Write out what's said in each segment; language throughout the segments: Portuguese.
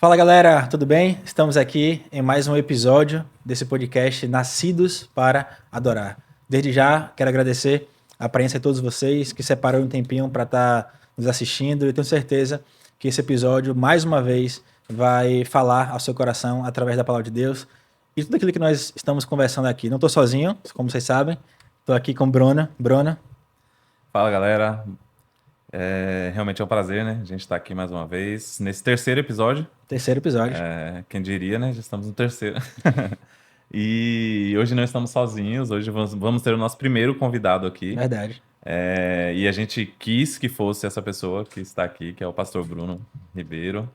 Fala galera, tudo bem? Estamos aqui em mais um episódio desse podcast Nascidos para Adorar. Desde já quero agradecer a presença de todos vocês que separaram um tempinho para estar nos assistindo e tenho certeza que esse episódio mais uma vez vai falar ao seu coração através da palavra de Deus e tudo aquilo que nós estamos conversando aqui. Não estou sozinho, como vocês sabem, estou aqui com Bruna. Bruna. Fala galera, realmente é um prazer, né? A gente está aqui mais uma vez nesse terceiro episódio. Terceiro episódio. Quem diria, né? Já estamos no terceiro. E hoje não estamos sozinhos, hoje vamos ter o nosso primeiro convidado aqui. Verdade. E a gente quis que fosse essa pessoa que está aqui, que é o pastor Bruno Ribeiro.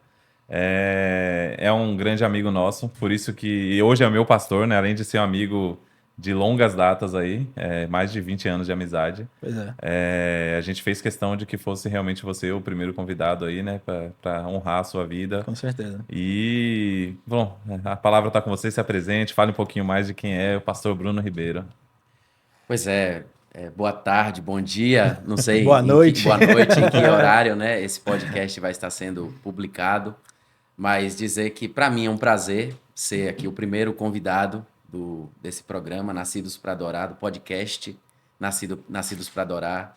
É um grande amigo nosso, por isso que hoje é meu pastor, né? Além de ser um amigo de longas datas aí, mais de 20 anos de amizade. Pois é. A gente fez questão de que fosse realmente você o primeiro convidado aí, né? Para honrar a sua vida. Com certeza. E, bom, a palavra está com você, se apresente, fale um pouquinho mais de quem é o pastor Bruno Ribeiro. Pois boa tarde, bom dia, não sei Boa noite. Boa noite, em que horário, né, esse podcast vai estar sendo publicado, mas dizer que para mim é um prazer ser aqui o primeiro convidado desse programa Nascidos para Adorar, do podcast Nascidos para Adorar.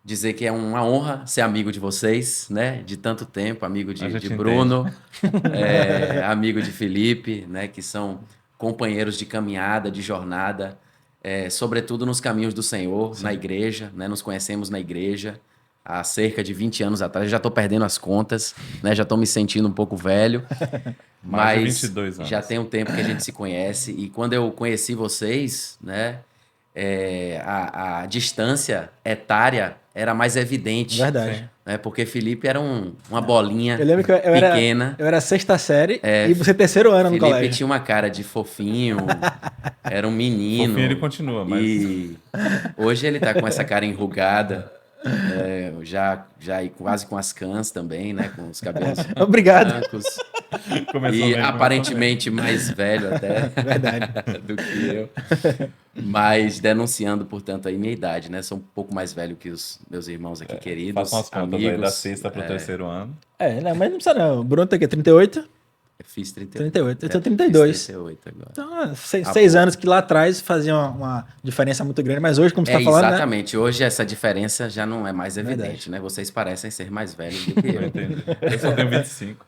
Dizer que é uma honra ser amigo de vocês, né, de tanto tempo, amigo de Bruno, amigo de Felipe, né, que são companheiros de caminhada, de jornada, sobretudo nos caminhos do Senhor, sim, na igreja, né? Nos conhecemos na igreja há cerca de 20 anos atrás. Eu já estou perdendo as contas, né? Já estou me sentindo um pouco velho. Mais de 22 anos. Já tem um tempo que a gente se conhece. E quando eu conheci vocês, né? A distância etária era mais evidente. Verdade. Né? Porque Felipe era uma bolinha eu lembro que pequena. Eu era sexta série e você terceiro ano no colégio. Felipe tinha uma cara de fofinho, era um menino. Fofinho ele continua, mas... E hoje ele tá com essa cara enrugada, já quase com as cãs também, né? Com os cabelos brancos. E aparentemente mais velho até. Verdade. Do que eu. Mas denunciando, portanto, aí minha idade, né? Sou um pouco mais velho que os meus irmãos aqui queridos. Façam as contas amigos, aí da sexta pro terceiro ano. Mas não precisa não. O Bruno tem o quê? 38? Eu fiz 38. Eu tenho 32. Fiz 38 agora. Então, seis anos que lá atrás faziam uma diferença muito grande, mas hoje, como você está falando, exatamente. Né? Hoje essa diferença já não é mais evidente, verdade, né? Vocês parecem ser mais velhos do que eu. Entendi. Eu só tenho 25.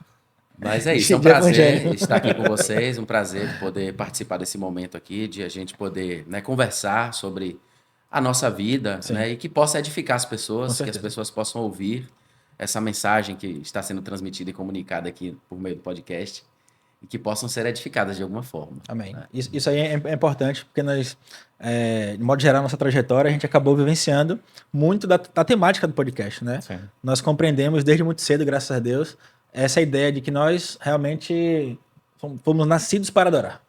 Mas é isso, é um prazer estar aqui com vocês, um prazer poder participar desse momento aqui, de a gente poder, né, conversar sobre a nossa vida, né, e que possa edificar as pessoas, que as pessoas possam ouvir essa mensagem que está sendo transmitida e comunicada aqui por meio do podcast e que possam ser edificadas de alguma forma. Amém. Né? Isso aí é importante, porque nós, de modo geral, nossa trajetória, a gente acabou vivenciando muito da temática do podcast, né? Sim. Nós compreendemos desde muito cedo, graças a Deus, essa ideia de que nós realmente fomos nascidos para adorar.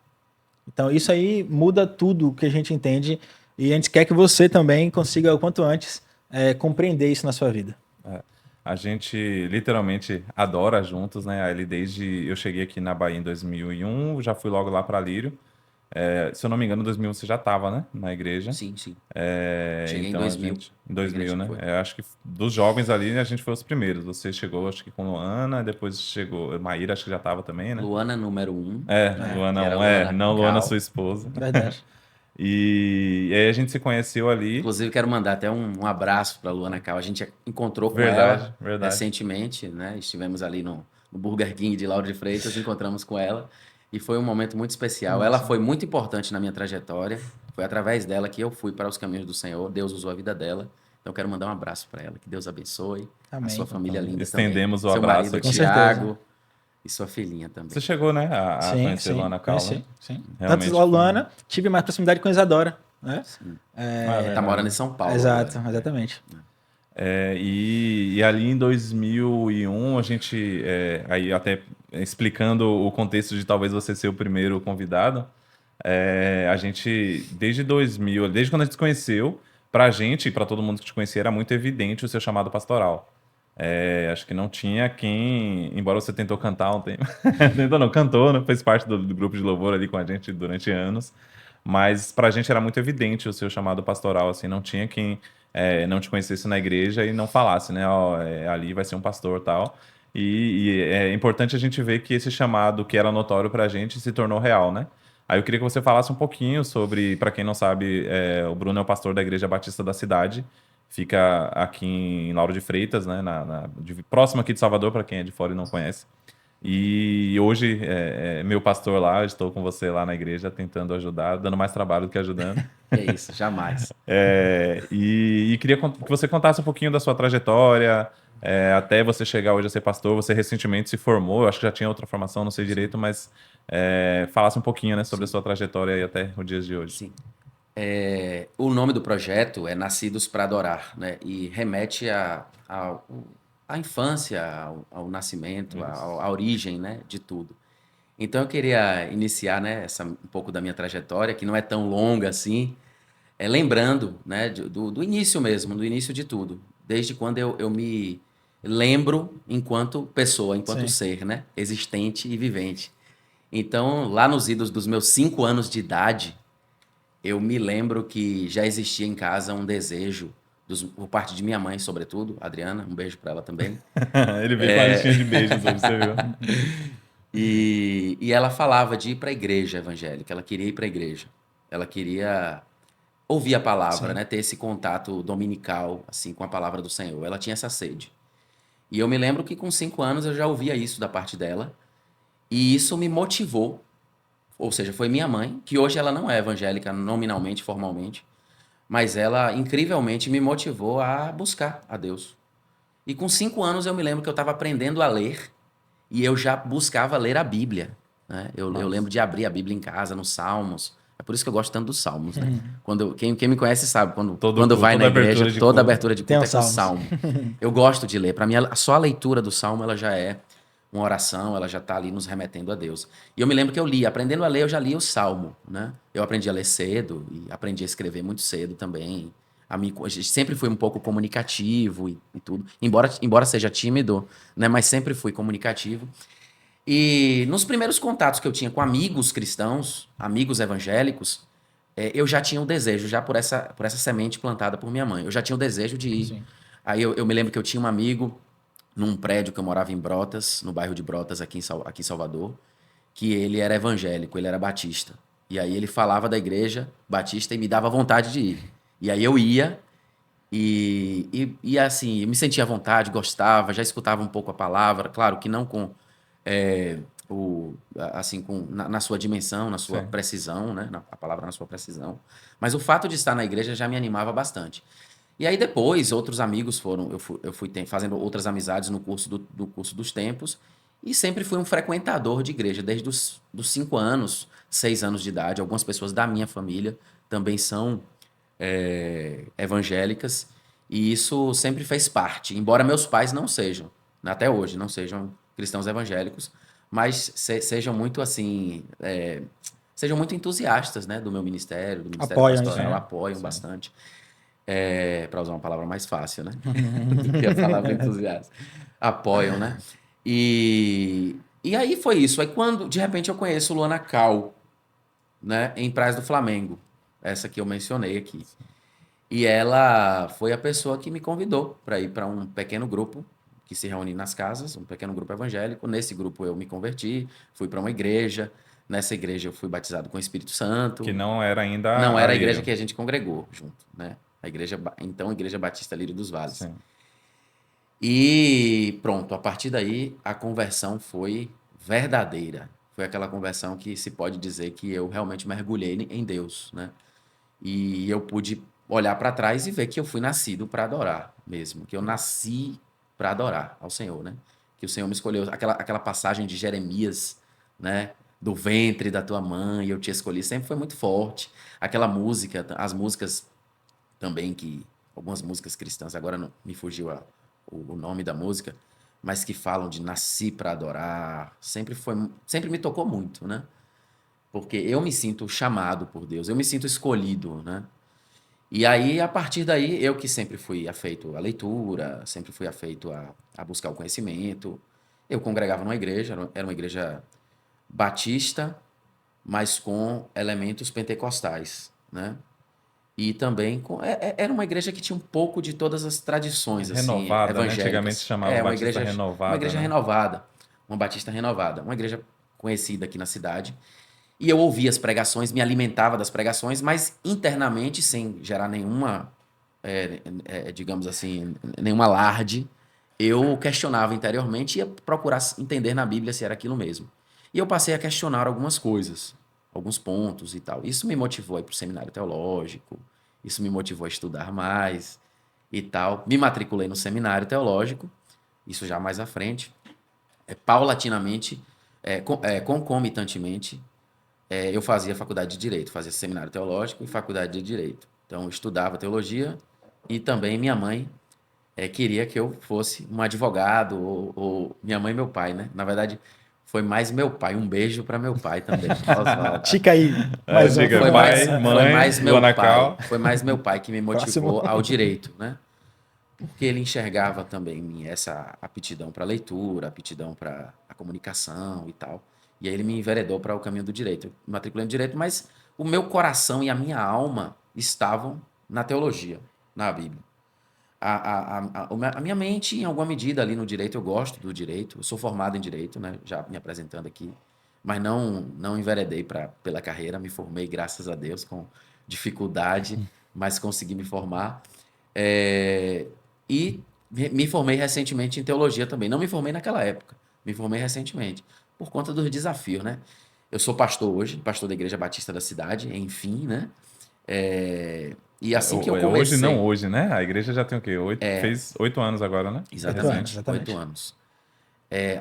Então isso aí muda tudo que a gente entende e a gente quer que você também consiga o quanto antes compreender isso na sua vida. A gente literalmente adora juntos, né? Ele desde eu cheguei aqui na Bahia em 2001, já fui logo lá para Lírio. Se eu não me engano, em 2001 você já estava, né? Na igreja. Sim, sim. Cheguei então, em 2000. Em 2000, né? Acho que dos jovens ali, a gente foi os primeiros. Você chegou, acho que com Luana, depois chegou... Maíra, acho que já estava também, né? Luana, número 1. Luana 1. Não Luana, sua esposa. Verdade. E aí a gente se conheceu ali. Inclusive, quero mandar até um abraço para Luana Cal. A gente encontrou com ela recentemente, né? Estivemos ali no Burger King de Lauro de Freitas, encontramos com ela. E foi um momento muito especial. Nossa. Ela foi muito importante na minha trajetória. Foi através dela que eu fui para os caminhos do Senhor. Deus usou a vida dela. Então, quero mandar um abraço para ela. Que Deus abençoe. Amém. A sua família linda Estendemos também. o abraço aqui. Seu marido, Thiago. E sua filhinha também. Você chegou, né, a conhecer Luana Cal, né? Sim. Tanto a Luana, tive mais proximidade com a Isadora. Né? Tá morando em São Paulo. Exato, exatamente. E ali em 2001, a gente, aí até explicando o contexto de talvez você ser o primeiro convidado, a gente, desde 2000, desde quando a gente se conheceu, pra gente e pra todo mundo que te conhecia, era muito evidente o seu chamado pastoral. Acho que não tinha quem, embora você tentou cantar um tempo, cantou, né? Fez parte do grupo de louvor ali com a gente durante anos, mas pra gente era muito evidente o seu chamado pastoral, assim, não tinha quem não te conhecesse na igreja e não falasse, né, ali vai ser um pastor e tal. E é importante a gente ver que esse chamado que era notório para a gente se tornou real, né? Aí eu queria que você falasse um pouquinho sobre, para quem não sabe, o Bruno é o pastor da Igreja Batista da cidade, fica aqui em Lauro de Freitas, né? Próximo aqui de Salvador, para quem é de fora e não conhece. E hoje é meu pastor lá, estou com você lá na igreja tentando ajudar, dando mais trabalho do que ajudando. É isso, jamais. E queria que você contasse um pouquinho da sua trajetória, até você chegar hoje a ser pastor. Você recentemente se formou, eu acho que já tinha outra formação, não sei direito, mas falasse um pouquinho, né, sobre a sua trajetória aí até os dias de hoje. Sim. O nome do projeto é Nascidos para Adorar, né? E remete à infância, ao nascimento, à origem, né, de tudo. Então eu queria iniciar, né, um pouco da minha trajetória, que não é tão longa assim, lembrando, né, do início mesmo, do início de tudo. Desde quando eu me lembro enquanto pessoa, enquanto Sim. ser, né, existente e vivente. Então, lá nos idos dos meus 5 anos de idade, eu me lembro que já existia em casa um desejo, por parte de minha mãe, sobretudo, Adriana, um beijo para ela também. Ele veio com a listinha de beijos hoje, você viu? E ela falava de ir para a igreja evangélica, ela queria ir para a igreja. Ela queria ouvir a palavra, Sim. né? Ter esse contato dominical, assim, com a palavra do Senhor. Ela tinha essa sede. E eu me lembro que com 5 anos eu já ouvia isso da parte dela. E isso me motivou. Ou seja, foi minha mãe, que hoje ela não é evangélica nominalmente, formalmente, mas ela incrivelmente me motivou a buscar a Deus. E com 5 anos eu me lembro que eu estava aprendendo a ler e eu já buscava ler a Bíblia, né? Eu lembro de abrir a Bíblia em casa, nos Salmos. É por isso que eu gosto tanto dos Salmos, né? Quem me conhece sabe, quando vai na igreja, abertura de toda culto. abertura de Tem culto é os com Salmos. Salmo. Eu gosto de ler. Para mim, só a leitura do Salmo ela já é uma oração, ela já está ali nos remetendo a Deus. E eu me lembro que eu li, aprendendo a ler, eu já li o Salmo, né? Eu aprendi a ler cedo e aprendi a escrever muito cedo também. A gente sempre fui um pouco comunicativo e tudo. Embora seja tímido, né? Mas sempre fui comunicativo. E nos primeiros contatos que eu tinha com amigos cristãos, amigos evangélicos, eu já tinha um desejo, já por essa semente plantada por minha mãe. Eu já tinha o desejo de ir. Sim. Aí eu me lembro que eu tinha um amigo num prédio que eu morava em Brotas, no bairro de Brotas, aqui em Salvador, que ele era evangélico, ele era batista. E aí ele falava da igreja batista e me dava vontade de ir. E aí eu ia e assim, eu me sentia à vontade, gostava, já escutava um pouco a palavra, claro que não com assim, na sua dimensão, na sua Sim. precisão, né? A palavra na sua precisão. Mas o fato de estar na igreja já me animava bastante. E aí depois, outros amigos eu fui fazendo outras amizades no curso do curso dos tempos, e sempre fui um frequentador de igreja, desde dos 5 anos, 6 anos de idade. Algumas pessoas da minha família também são evangélicas, e isso sempre fez parte, embora meus pais não sejam, até hoje, não sejam cristãos evangélicos, mas sejam muito assim, sejam muito entusiastas, né, do meu ministério, do ministério Apoiam isso, pastoral, né? apoiam Sim. bastante, para usar uma palavra mais fácil, né, do que a palavra entusiasta, apoiam, né, e aí foi isso, aí quando, de repente, eu conheço Luana Cal, né, em Praia do Flamengo, essa que eu mencionei aqui. E ela foi a pessoa que me convidou para ir para um pequeno grupo que se reúne nas casas, um pequeno grupo evangélico. Nesse grupo eu me converti, fui para uma igreja. Nessa igreja eu fui batizado com o Espírito Que Santo. não era ainda Não a era a igreja Lírio. que a gente congregou junto, né? Então, a Igreja Batista Lírio dos Vales. Sim. E pronto, a partir daí a conversão foi verdadeira. Foi aquela conversão que se pode dizer que eu realmente mergulhei em Deus, né? E eu pude olhar para trás e ver que eu fui nascido para adorar mesmo, que eu nasci para adorar ao Senhor, né? Que o Senhor me escolheu. Aquela passagem de Jeremias, né? Do ventre da tua mãe, eu te escolhi, sempre foi muito forte. Aquela música, as músicas também algumas músicas cristãs, agora não, me fugiu o nome da música, mas que falam de nasci para adorar, sempre me tocou muito, né? Porque eu me sinto chamado por Deus, eu me sinto escolhido, né? E aí, a partir daí, eu que sempre fui afeito à leitura, sempre fui afeito a buscar o conhecimento. Eu congregava numa igreja, era uma igreja batista, mas com elementos pentecostais, né? E também era uma igreja que tinha um pouco de todas as tradições assim, Renovada, né? evangélicas. Antigamente se chamava Uma Batista igreja, Renovada. uma igreja né? renovada, uma batista renovada, uma igreja conhecida aqui na cidade. E eu ouvia as pregações, me alimentava das pregações, mas internamente, sem gerar nenhuma, digamos assim, nenhum alarde, eu questionava interiormente e ia procurar entender na Bíblia se era aquilo mesmo. E eu passei a questionar algumas coisas, alguns pontos e tal. Isso me motivou a ir para o seminário teológico, isso me motivou a estudar mais e tal. Me matriculei no seminário teológico, isso já mais à frente. Paulatinamente, concomitantemente, eu fazia faculdade de Direito, fazia seminário teológico e faculdade de Direito. Então, eu estudava teologia e também minha mãe queria que eu fosse um advogado, ou minha mãe e meu pai, né? Na verdade, foi mais meu pai. Um beijo para meu pai também, Oswaldo. Tica aí. Mais um. Diga, Foi pai, mais, mãe, foi mais meu Dona pai. Cal. Foi mais meu pai que me motivou Próximo. ao direito, né? Porque ele enxergava também em mim essa aptidão para leitura, aptidão para a comunicação e tal. E aí ele me enveredou para o caminho do direito. Eu me matriculei no direito, mas o meu coração e a minha alma estavam na teologia, na Bíblia. A minha mente, em alguma medida, ali no direito, eu gosto do direito. Eu sou formado em direito, né? Já me apresentando aqui. Mas não enveredei pela carreira. Me formei, graças a Deus, com dificuldade, mas consegui me formar. É, e me formei recentemente em teologia também. Não me formei naquela época. Me formei recentemente. Por conta dos desafios, né? Eu sou pastor hoje, pastor da Igreja Batista da cidade, enfim, né? E assim que eu Hoje comecei... não hoje, né? A igreja já tem o quê? Fez 8 anos agora, né? Exatamente, Exatamente. 8 anos.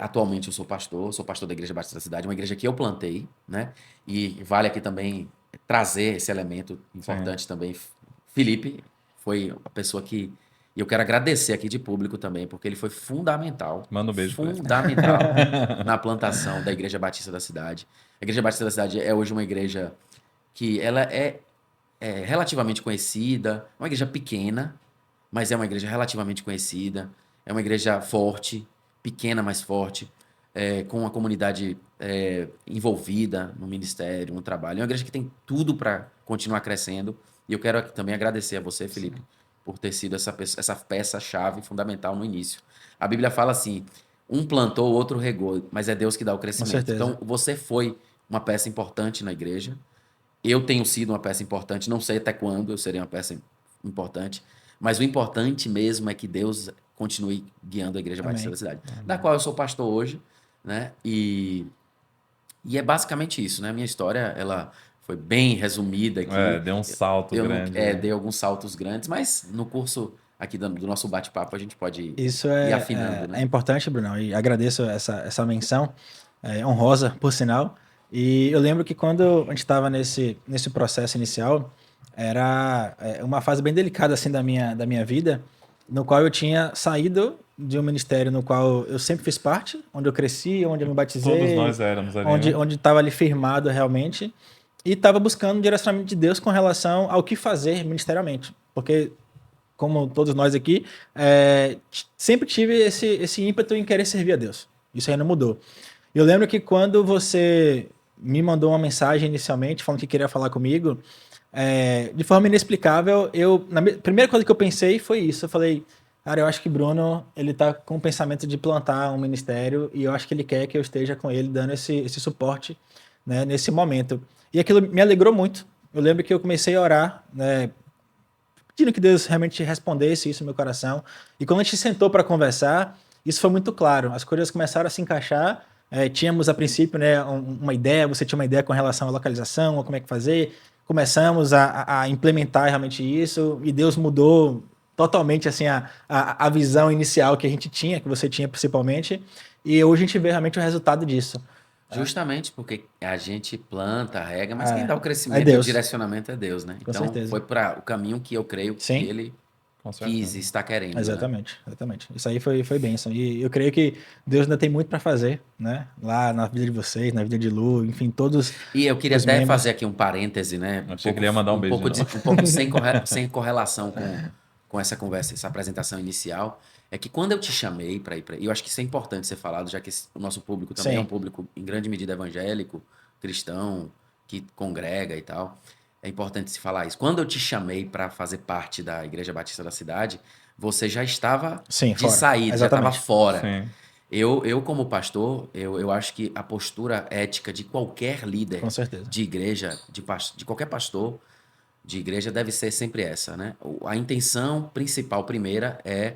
Atualmente eu sou pastor da Igreja Batista da Cidade, uma igreja que eu plantei, né? E vale aqui também trazer esse elemento importante também. Felipe foi a pessoa que... E eu quero agradecer aqui de público também, porque ele foi fundamental. Manda um beijo pra ele. Fundamental na plantação da Igreja Batista da Cidade. A Igreja Batista da Cidade é hoje uma igreja que ela é relativamente conhecida, uma igreja pequena, mas é uma igreja relativamente conhecida, é uma igreja forte, pequena, mas forte, com uma comunidade envolvida no ministério, no trabalho. É uma igreja que tem tudo para continuar crescendo. E eu quero também agradecer a você, Felipe, por ter sido essa peça-chave fundamental no início. A Bíblia fala assim: um plantou, o outro regou, mas é Deus que dá o Com crescimento. certeza. Então, você foi uma peça importante na igreja. Eu tenho sido uma peça importante, não sei até quando eu serei uma peça importante, mas o importante mesmo é que Deus continue guiando a Igreja Batista Amém. da Cidade, da qual eu sou pastor hoje, né? E é basicamente isso, né? A minha história, ela foi bem resumida aqui. Deu um salto Eu não, grande. né? dei alguns saltos grandes, mas no curso aqui do nosso bate-papo a gente pode Isso ir afinando, é né? importante, Brunão, e agradeço essa menção, honrosa, por sinal. E eu lembro que quando a gente estava nesse processo inicial, era uma fase bem delicada assim da minha vida, no qual eu tinha saído de um ministério no qual eu sempre fiz parte, onde eu cresci, onde eu me batizei, Todos nós éramos ali. né? onde estava ali firmado realmente, e estava buscando um direcionamento de Deus com relação ao que fazer ministerialmente. Porque, como todos nós aqui, sempre tive esse ímpeto em querer servir a Deus. Isso aí não mudou. Eu lembro que quando você me mandou uma mensagem inicialmente, falando que queria falar comigo, de forma inexplicável, primeira coisa que eu pensei foi isso. Eu falei, cara, eu acho que Bruno, ele tá com o pensamento de plantar um ministério e eu acho que ele quer que eu esteja com ele, dando esse suporte, né, nesse momento. E aquilo me alegrou muito. Eu lembro que eu comecei a orar, né, pedindo que Deus realmente respondesse isso no meu coração. E quando a gente sentou para conversar, isso foi muito claro. As coisas começaram a se encaixar. Tínhamos, a princípio, né, uma ideia, você tinha uma ideia com relação à localização, a como é que fazer. Começamos a implementar realmente isso, e Deus mudou totalmente assim, a visão inicial que a gente tinha, que você tinha principalmente, e hoje a gente vê realmente o resultado disso. Justamente porque a gente planta, rega, mas quem dá o É crescimento e Deus. o direcionamento é Deus, né? Com Então certeza. foi para o caminho que eu creio Sim. que ele Com certeza. quis e está querendo. Né? Exatamente. Isso aí foi bênção. E eu creio que Deus ainda tem muito para fazer, né? Lá na vida de vocês, na vida de Lu, enfim, todos. E eu queria os até membros. fazer aqui um parêntese, né? Achei que ele ia mandar um beijo pouco de novo. um pouco sem correlação com essa conversa, essa apresentação inicial. É que quando eu te chamei para ir para. E eu acho que isso é importante ser falado, já que o nosso público também Sim. é um público, em grande medida, evangélico, cristão, que congrega e tal. é importante se falar isso. Quando eu te chamei para fazer parte da Igreja Batista da cidade, você já estava Sim, de fora. saída, já estava Exatamente. fora. Sim. Eu como pastor, eu acho que a postura ética de qualquer líder Com certeza. de igreja, de qualquer pastor de igreja, deve ser sempre essa, né? A intenção principal, primeira, é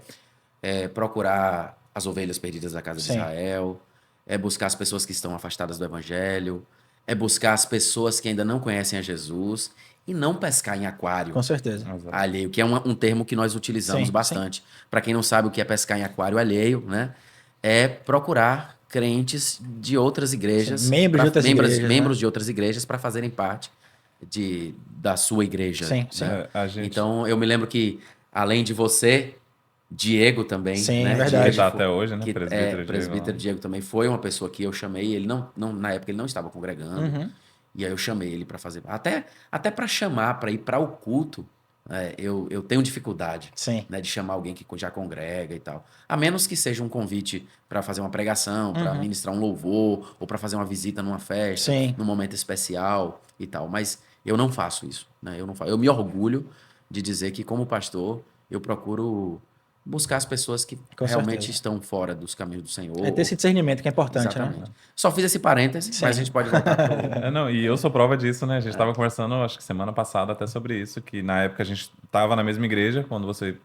procurar as ovelhas perdidas da casa de Sim. Israel, é buscar as pessoas que estão afastadas do evangelho, é buscar as pessoas que ainda não conhecem a Jesus e não pescar em aquário Com certeza. Exato. alheio, que é um termo que nós utilizamos Sim, bastante. Para quem não sabe o que é pescar em aquário alheio, né? É procurar crentes de outras igrejas, Sim, membros de outras igrejas, membros né? de outras igrejas para fazerem parte da sua igreja. Sim, sim. Né? A gente Então, eu me lembro que, além de você, Diego também, Sim, né? verdade. que tá até hoje, né? Que Presbítero Diego. presbítero Diego também foi uma pessoa que eu chamei. Ele na época ele não estava congregando. Uhum. E aí eu chamei ele para fazer. Até para chamar, para ir para o culto, eu tenho dificuldade, Sim. né, de chamar alguém que já congrega e tal. A menos que seja um convite para fazer uma pregação, para Uhum. ministrar um louvor, ou para fazer uma visita numa festa, Sim. num momento especial e tal. Mas eu não faço isso, né? Eu me orgulho de dizer que, como pastor, eu procuro buscar as pessoas que Com realmente certeza. estão fora dos caminhos do Senhor. É ter esse discernimento que é importante, né? Exatamente. Só fiz esse parêntese, Sim. mas a gente pode voltar pro... Não, e eu sou prova disso, né? A gente estava conversando, acho que semana passada, até sobre isso, que na época a gente estava na mesma igreja, quando você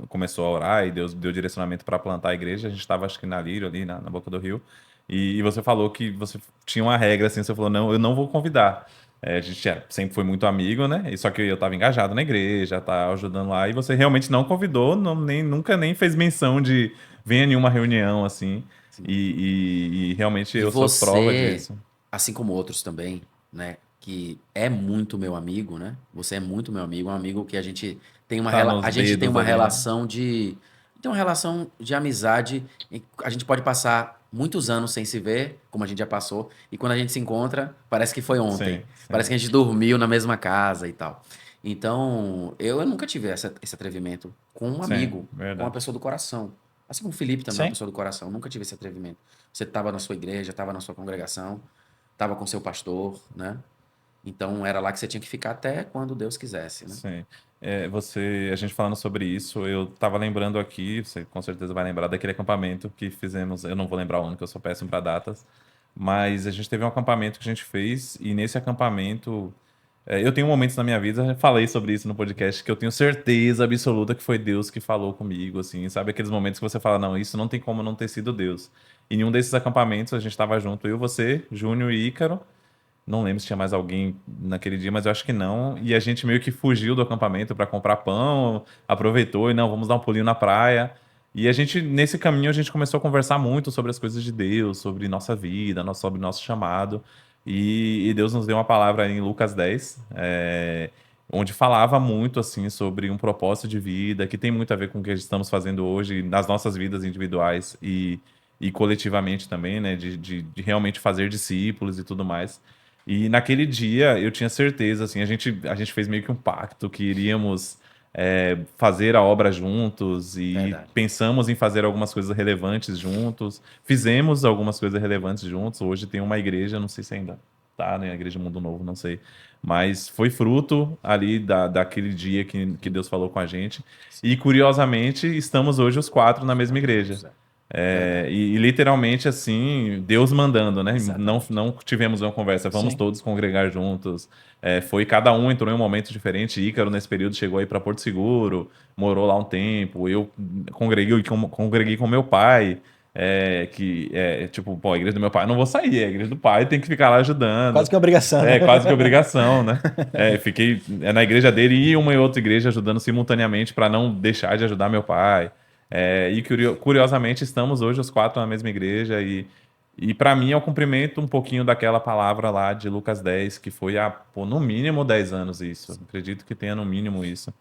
começou a orar e Deus deu direcionamento para plantar a igreja, a gente estava, acho que na Lírio, ali na Boca do Rio, e você falou que você tinha uma regra, assim, você falou, não, eu não vou convidar. A gente sempre foi muito amigo, né? E só que eu estava engajado na igreja, tá ajudando lá, e você realmente não convidou, nunca nem fez menção de venha em uma reunião, assim, e realmente E eu sou prova você, disso. assim como outros também, né, que é muito meu amigo, né? Você é muito meu amigo, um amigo que a gente tem Tá nos a gente tem dedos uma ali, né? relação de amizade. A gente pode passar muitos anos sem se ver, como a gente já passou, e quando a gente se encontra, parece que foi ontem. Sim, Parece que sim. a gente dormiu na mesma casa e tal. Então, eu nunca tive esse atrevimento com um Sim, amigo, com uma verdade. pessoa do coração. Assim como o Felipe também é uma Sim. pessoa do coração. Nunca tive esse atrevimento. Você estava na sua igreja, estava na sua congregação, estava com seu pastor, né? Então era lá que você tinha que ficar até quando Deus quisesse, né? Sim. A gente falando sobre isso, eu tava lembrando aqui, você com certeza vai lembrar daquele acampamento que fizemos, eu não vou lembrar o ano, que eu sou péssimo para datas, mas a gente teve um acampamento que a gente fez, e nesse acampamento, eu tenho momentos na minha vida, eu falei sobre isso no podcast, que eu tenho certeza absoluta que foi Deus que falou comigo, assim, sabe aqueles momentos que você fala, não, isso não tem como não ter sido Deus. E em um desses acampamentos a gente tava junto, eu, você, Júnior e Ícaro. Não lembro se tinha mais alguém naquele dia, mas eu acho que não. E a gente meio que fugiu do acampamento para comprar pão, aproveitou e não, vamos dar um pulinho na praia. E a gente, nesse caminho, a gente começou a conversar muito sobre as coisas de Deus, sobre nossa vida, sobre nosso chamado. E Deus nos deu uma palavra em Lucas 10, onde falava muito assim sobre um propósito de vida que tem muito a ver com o que estamos fazendo hoje nas nossas vidas individuais e coletivamente também, né? De realmente fazer discípulos e tudo mais. E naquele dia eu tinha certeza, assim, a gente fez meio que um pacto que iríamos fazer a obra juntos e Verdade. pensamos em fazer algumas coisas relevantes juntos. Fizemos algumas coisas relevantes juntos. Hoje tem uma igreja, não sei se ainda tá, né? A Igreja Mundo Novo, não sei. Mas foi fruto ali daquele dia que Deus falou com a gente. E curiosamente, estamos hoje os quatro na mesma igreja. E literalmente assim, Deus mandando, né? Não, Exatamente. não tivemos uma conversa, vamos Sim. todos congregar juntos. Foi cada um entrou em um momento diferente. Ícaro, nesse período, chegou aí para Porto Seguro, morou lá um tempo. Eu congreguei com meu pai, tipo, pô, a igreja do meu pai, eu não vou sair, a igreja do pai tem que ficar lá ajudando. Quase que é obrigação, né? Quase que obrigação, né? Fiquei na igreja dele e uma e outra igreja ajudando simultaneamente para não deixar de ajudar meu pai. Curiosamente, estamos hoje os quatro na mesma igreja e para mim é o cumprimento um pouquinho daquela palavra lá de Lucas 10, que foi há, no mínimo 10 anos isso. Acredito que tenha no mínimo isso.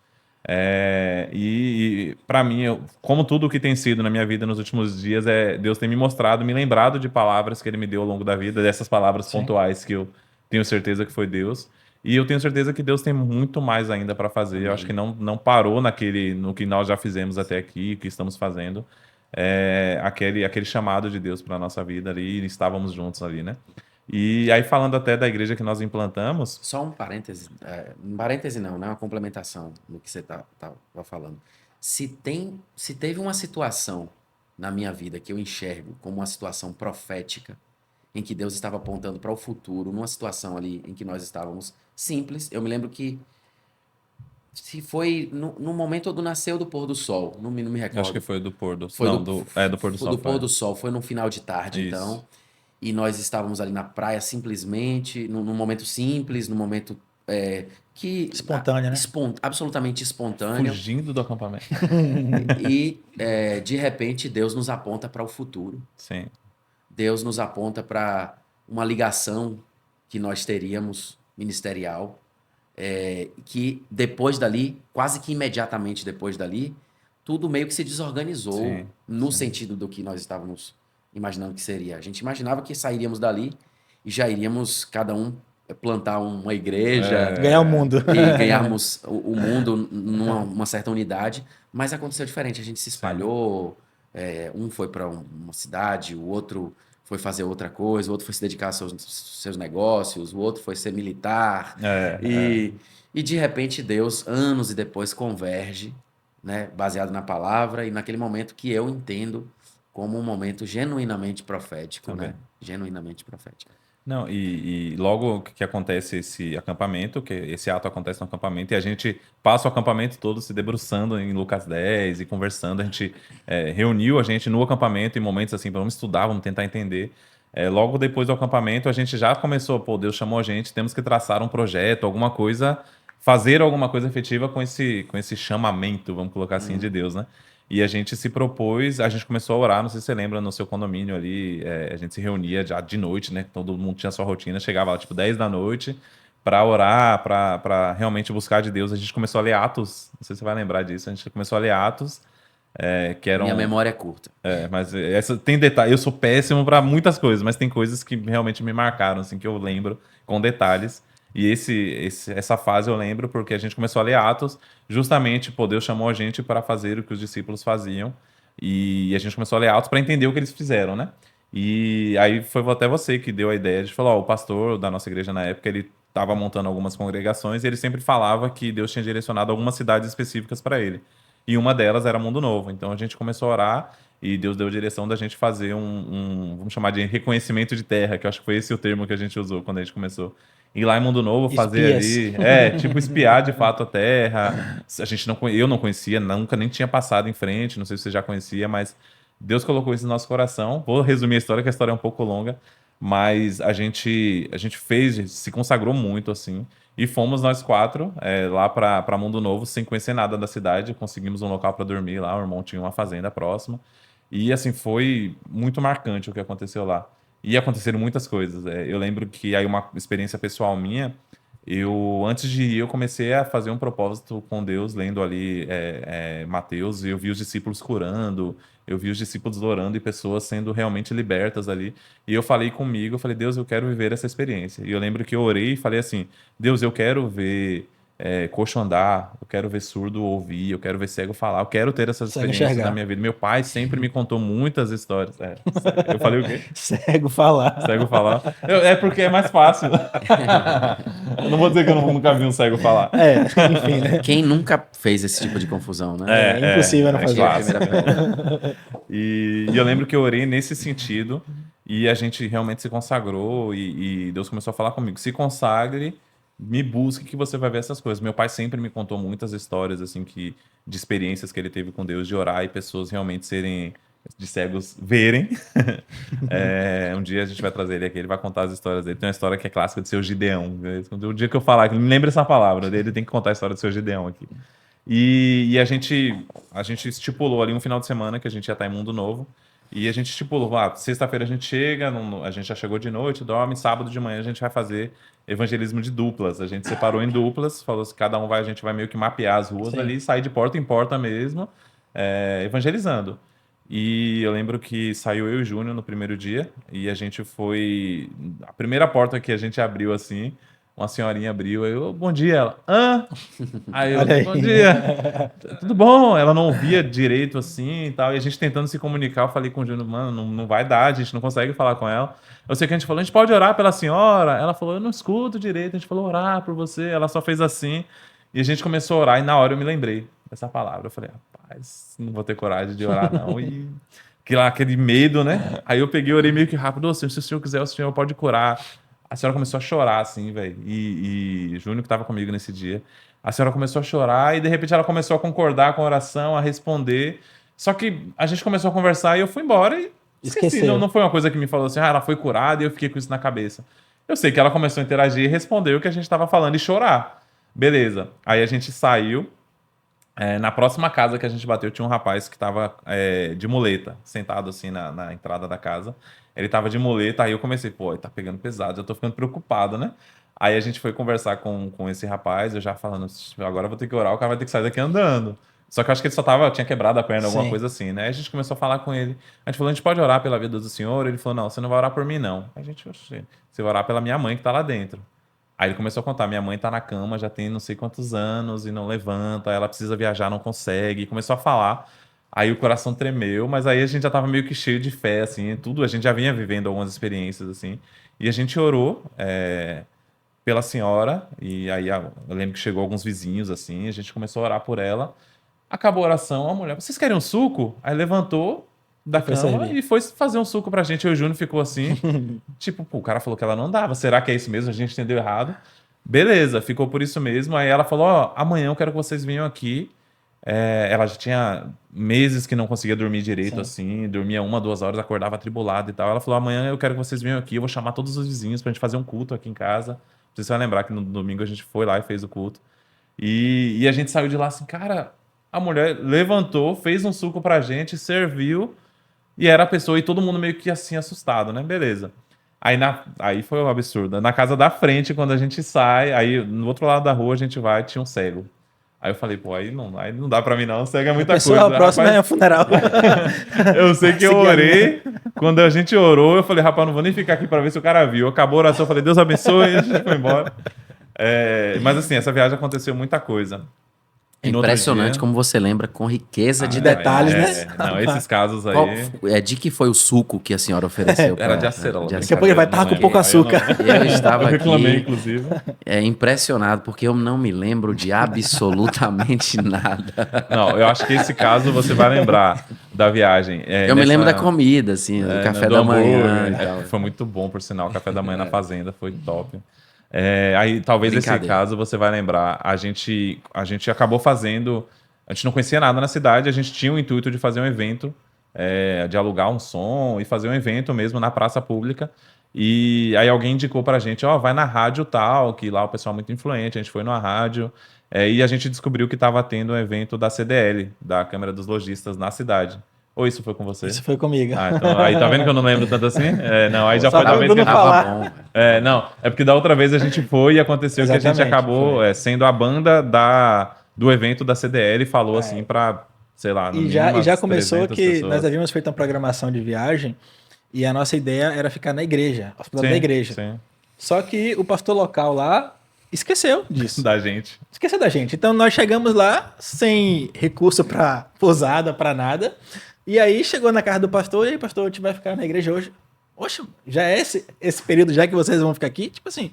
E para mim, como tudo que tem sido na minha vida nos últimos dias, Deus tem me mostrado, me lembrado de palavras que Ele me deu ao longo da vida, dessas palavras Sim. pontuais que eu tenho certeza que foi Deus. E eu tenho certeza que Deus tem muito mais ainda para fazer. Amém. Eu acho que não parou no que nós já fizemos até aqui, o que estamos fazendo. Aquele chamado de Deus para nossa vida ali, e estávamos juntos ali, né? E aí, falando até da igreja que nós implantamos, Só um parêntese, um parêntese não, né? Uma complementação no que você tá falando. Se teve uma situação na minha vida que eu enxergo como uma situação profética, em que Deus estava apontando para o futuro, numa situação ali em que nós estávamos simples, eu me lembro que se foi no momento do nascer ou do pôr do sol, não me acho que recordo. foi do pôr do Foi Não, do, do pôr do foi sol. do pôr do sol, foi no final de tarde, Isso. então. E nós estávamos ali na praia simplesmente, num momento simples, num momento que Espontâneo, né? absolutamente espontâneo. Fugindo do acampamento. De repente Deus nos aponta para o futuro. Sim. Deus nos aponta para uma ligação que nós teríamos ministerial, que depois dali, quase que imediatamente depois dali, tudo meio que se desorganizou Sim, no sim. sentido do que nós estávamos imaginando que seria. A gente imaginava que sairíamos dali e já iríamos cada um plantar uma igreja Ganhar o mundo. e ganharmos o mundo numa certa unidade, mas aconteceu diferente. A gente se espalhou, um foi para uma cidade, o outro foi fazer outra coisa, o outro foi se dedicar aos seus negócios, o outro foi ser militar. E de repente Deus, anos e depois, converge, né, baseado na palavra e naquele momento que eu entendo como um momento genuinamente profético, Também. né? Genuinamente profético. Não, e logo que acontece esse acampamento, que esse ato acontece no acampamento, e a gente passa o acampamento todo se debruçando em Lucas 10 e conversando, a gente reuniu a gente no acampamento em momentos assim, vamos estudar, vamos tentar entender. Logo depois do acampamento, a gente já começou, pô, Deus chamou a gente, temos que traçar um projeto, alguma coisa, fazer alguma coisa efetiva com esse chamamento, vamos colocar assim, de Deus, né? E a gente se propôs, a gente começou a orar, não sei se você lembra, no seu condomínio ali, a gente se reunia já de noite, né? Todo mundo tinha sua rotina, chegava lá tipo 10 da noite para orar, para realmente buscar de Deus. A gente começou a ler Atos, não sei se você vai lembrar disso, a gente começou a ler Atos, que eram... Minha memória é curta. mas essa tem detalhe, eu sou péssimo para muitas coisas, mas tem coisas que realmente me marcaram, assim, que eu lembro com detalhes. E essa fase eu lembro porque a gente começou a ler Atos, justamente, pô, Deus chamou a gente para fazer o que os discípulos faziam, e a gente começou a ler Atos para entender o que eles fizeram, né? E aí foi até você que deu a ideia de falar, ó, o pastor da nossa igreja na época, ele estava montando algumas congregações e ele sempre falava que Deus tinha direcionado algumas cidades específicas para ele. E uma delas era Mundo Novo. Então a gente começou a orar e Deus deu a direção da gente fazer vamos chamar de reconhecimento de terra, que eu acho que foi esse o termo que a gente usou quando a gente começou. Ir lá em Mundo Novo, fazer Espias. ali, tipo espiar de fato a terra. A gente eu não conhecia, nunca nem tinha passado em frente, não sei se você já conhecia, mas Deus colocou isso no nosso coração. Vou resumir a história, que a história é um pouco longa, mas a gente fez, se consagrou muito assim. E fomos nós quatro lá para Mundo Novo, sem conhecer nada da cidade. Conseguimos um local para dormir lá. O irmão tinha uma fazenda próxima. E assim, foi muito marcante o que aconteceu lá. E aconteceram muitas coisas. Eu lembro que aí uma experiência pessoal minha, antes de ir, eu comecei a fazer um propósito com Deus, lendo ali Mateus, e eu vi os discípulos curando, eu vi os discípulos orando e pessoas sendo realmente libertas ali. E eu falei comigo, eu falei, Deus, eu quero viver essa experiência. E eu lembro que eu orei e falei assim, Deus, eu quero ver coxo andar, eu quero ver surdo ouvir, eu quero ver cego falar, eu quero ter essas Cego experiências enxergar. na minha vida. Meu pai sempre me contou muitas histórias. Eu falei o quê? Cego falar. Cego falar? É porque é mais fácil. Eu não vou dizer que eu nunca vi um cego falar. Enfim, né? Quem nunca fez esse tipo de confusão, né? É impossível não fazer. Aqui é a clássico. primeira pedra. E eu lembro que eu orei nesse sentido e a gente realmente se consagrou e Deus começou a falar comigo. Se consagre, me busque que você vai ver essas coisas. Meu pai sempre me contou muitas histórias assim de experiências que ele teve com Deus, de orar e pessoas realmente serem de cegos verem. Um dia a gente vai trazer ele aqui, ele vai contar as histórias dele. Tem uma história que é clássica de seu Gideão. O dia que eu falar, que me lembra essa palavra, ele tem que contar a história do seu Gideão aqui. E a gente estipulou ali um final de semana que a gente ia estar em Mundo Novo. E a gente estipulou, sexta-feira a gente chega, a gente já chegou de noite, dorme, sábado de manhã a gente vai fazer evangelismo de duplas. A gente separou em duplas, falou assim, cada um a gente vai meio que mapear as ruas ali, sair de porta em porta mesmo, evangelizando. E eu lembro que saiu eu e o Júnior no primeiro dia, e a gente foi... A primeira porta que a gente abriu assim, uma senhorinha abriu, aí eu, bom dia, ela, hã? Aí eu, Olha aí. bom dia, tudo bom? Ela não ouvia direito assim e tal, e a gente tentando se comunicar, eu falei com o Júnior, mano, não vai dar, a gente não consegue falar com ela. Eu sei que a gente falou, a gente pode orar pela senhora? Ela falou, eu não escuto direito, a gente falou orar por você, ela só fez assim, e a gente começou a orar, e na hora eu me lembrei dessa palavra, eu falei, rapaz, não vou ter coragem de orar não, e aquele medo, né? Aí eu peguei e orei meio que rápido, "Ô, Senhor, se o senhor quiser, o senhor pode curar." A senhora começou a chorar, assim, velho. E Júnior, que tava comigo nesse dia, a senhora começou a chorar e de repente ela começou a concordar com a oração, a responder. Só que a gente começou a conversar e eu fui embora e esqueci. Esqueceu. Não foi uma coisa que me falou assim, ela foi curada e eu fiquei com isso na cabeça. Eu sei que ela começou a interagir e respondeu o que a gente tava falando e chorar. Beleza. Aí a gente saiu. Na próxima casa que a gente bateu, tinha um rapaz que tava de muleta, sentado assim na entrada da casa. Ele tava de muleta, aí eu comecei, pô, ele tá pegando pesado, já tô ficando preocupado, né? Aí a gente foi conversar com esse rapaz, eu já falando, agora eu vou ter que orar, o cara vai ter que sair daqui andando. Só que eu acho que ele tinha quebrado a perna, alguma Sim. coisa assim, né? Aí a gente começou a falar com ele. A gente falou, a gente pode orar pela vida do senhor? Ele falou, não, você não vai orar por mim, não. A gente, "Oxê, você vai orar pela minha mãe que tá lá dentro." Aí ele começou a contar, minha mãe tá na cama, já tem não sei quantos anos e não levanta, ela precisa viajar, não consegue. E começou a falar, aí o coração tremeu, mas aí a gente já tava meio que cheio de fé, assim, tudo, a gente já vinha vivendo algumas experiências, assim. E a gente orou pela senhora, e aí eu lembro que chegou alguns vizinhos, assim, a gente começou a orar por ela. Acabou a oração, a mulher, vocês querem um suco? Aí levantou da Foi cama servir. e foi fazer um suco pra gente. Eu e o Júnior ficou assim, tipo, pô, o cara falou que ela não dava. Será que é isso mesmo? A gente entendeu errado. Beleza, ficou por isso mesmo. Aí ela falou, ó, amanhã eu quero que vocês venham aqui. Ela já tinha meses que não conseguia dormir direito, Sim. assim, dormia 1, 2 horas, acordava atribulada e tal. Ela falou, amanhã eu quero que vocês venham aqui, eu vou chamar todos os vizinhos pra gente fazer um culto aqui em casa. Você vai lembrar que no domingo a gente foi lá e fez o culto. E a gente saiu de lá assim, cara, a mulher levantou, fez um suco pra gente, serviu, e era a pessoa, e todo mundo meio que assim, assustado, né? Beleza. Aí foi um absurdo. Na casa da frente, quando a gente sai, aí no outro lado da rua a gente vai, tinha um cego. Aí eu falei, pô, aí não dá pra mim não, cego é muita Pessoa, coisa. a próxima Rapaz, é o funeral. eu sei que eu Seguir a orei, quando a gente orou, eu falei, rapaz, não vou nem ficar aqui pra ver se o cara viu. Acabou a oração, eu falei, Deus abençoe, e a gente foi embora. Mas assim, essa viagem aconteceu muita coisa. É E no outro impressionante dia- como você lembra com riqueza de detalhes, detalhes. né? Não, esses casos aí... De que foi o suco que a senhora ofereceu? Era de pra- acerola. de Daqui a pouco ele vai estar com pouco açúcar. Eu estava Eu reclamei, aqui inclusive. impressionado, porque eu não me lembro de absolutamente nada. Não, eu acho que esse caso você vai lembrar da viagem. Eu me lembro da comida, assim, do café do da hambúrguer. manhã e tal. Foi muito bom, por sinal. O café da manhã na fazenda foi top. Aí, talvez esse Brincadeira. caso você vai lembrar. A gente acabou fazendo... A gente não conhecia nada na cidade. A gente tinha o intuito de fazer um evento, de alugar um som e fazer um evento mesmo na praça pública. E aí alguém indicou pra gente, ó, vai na rádio tal, que lá o pessoal é muito influente. A gente foi numa rádio e a gente descobriu que estava tendo um evento da CDL, da Câmara dos Lojistas, na cidade. Ou isso foi com você? Isso foi comigo. Então, aí tá vendo que eu não lembro tanto assim? Não, aí já Só foi da pra vez que a não gente... falar. Tava bom. Não, é porque da outra vez a gente foi e aconteceu que a gente Exatamente, acabou sendo a banda do evento da CDL e falou assim pra, sei lá, no E mínimo já umas começou 300 que pessoas. nós havíamos feito uma programação de viagem e a nossa ideia era ficar na igreja, hospedado Sim, da igreja. sim, Só que o pastor local lá esqueceu disso. da gente. Esqueceu da gente. Então nós chegamos lá sem recurso para pousada, para nada. E aí chegou na casa do pastor, e aí, pastor, a gente vai ficar na igreja hoje. Oxe, já é esse período já que vocês vão ficar aqui? Tipo assim,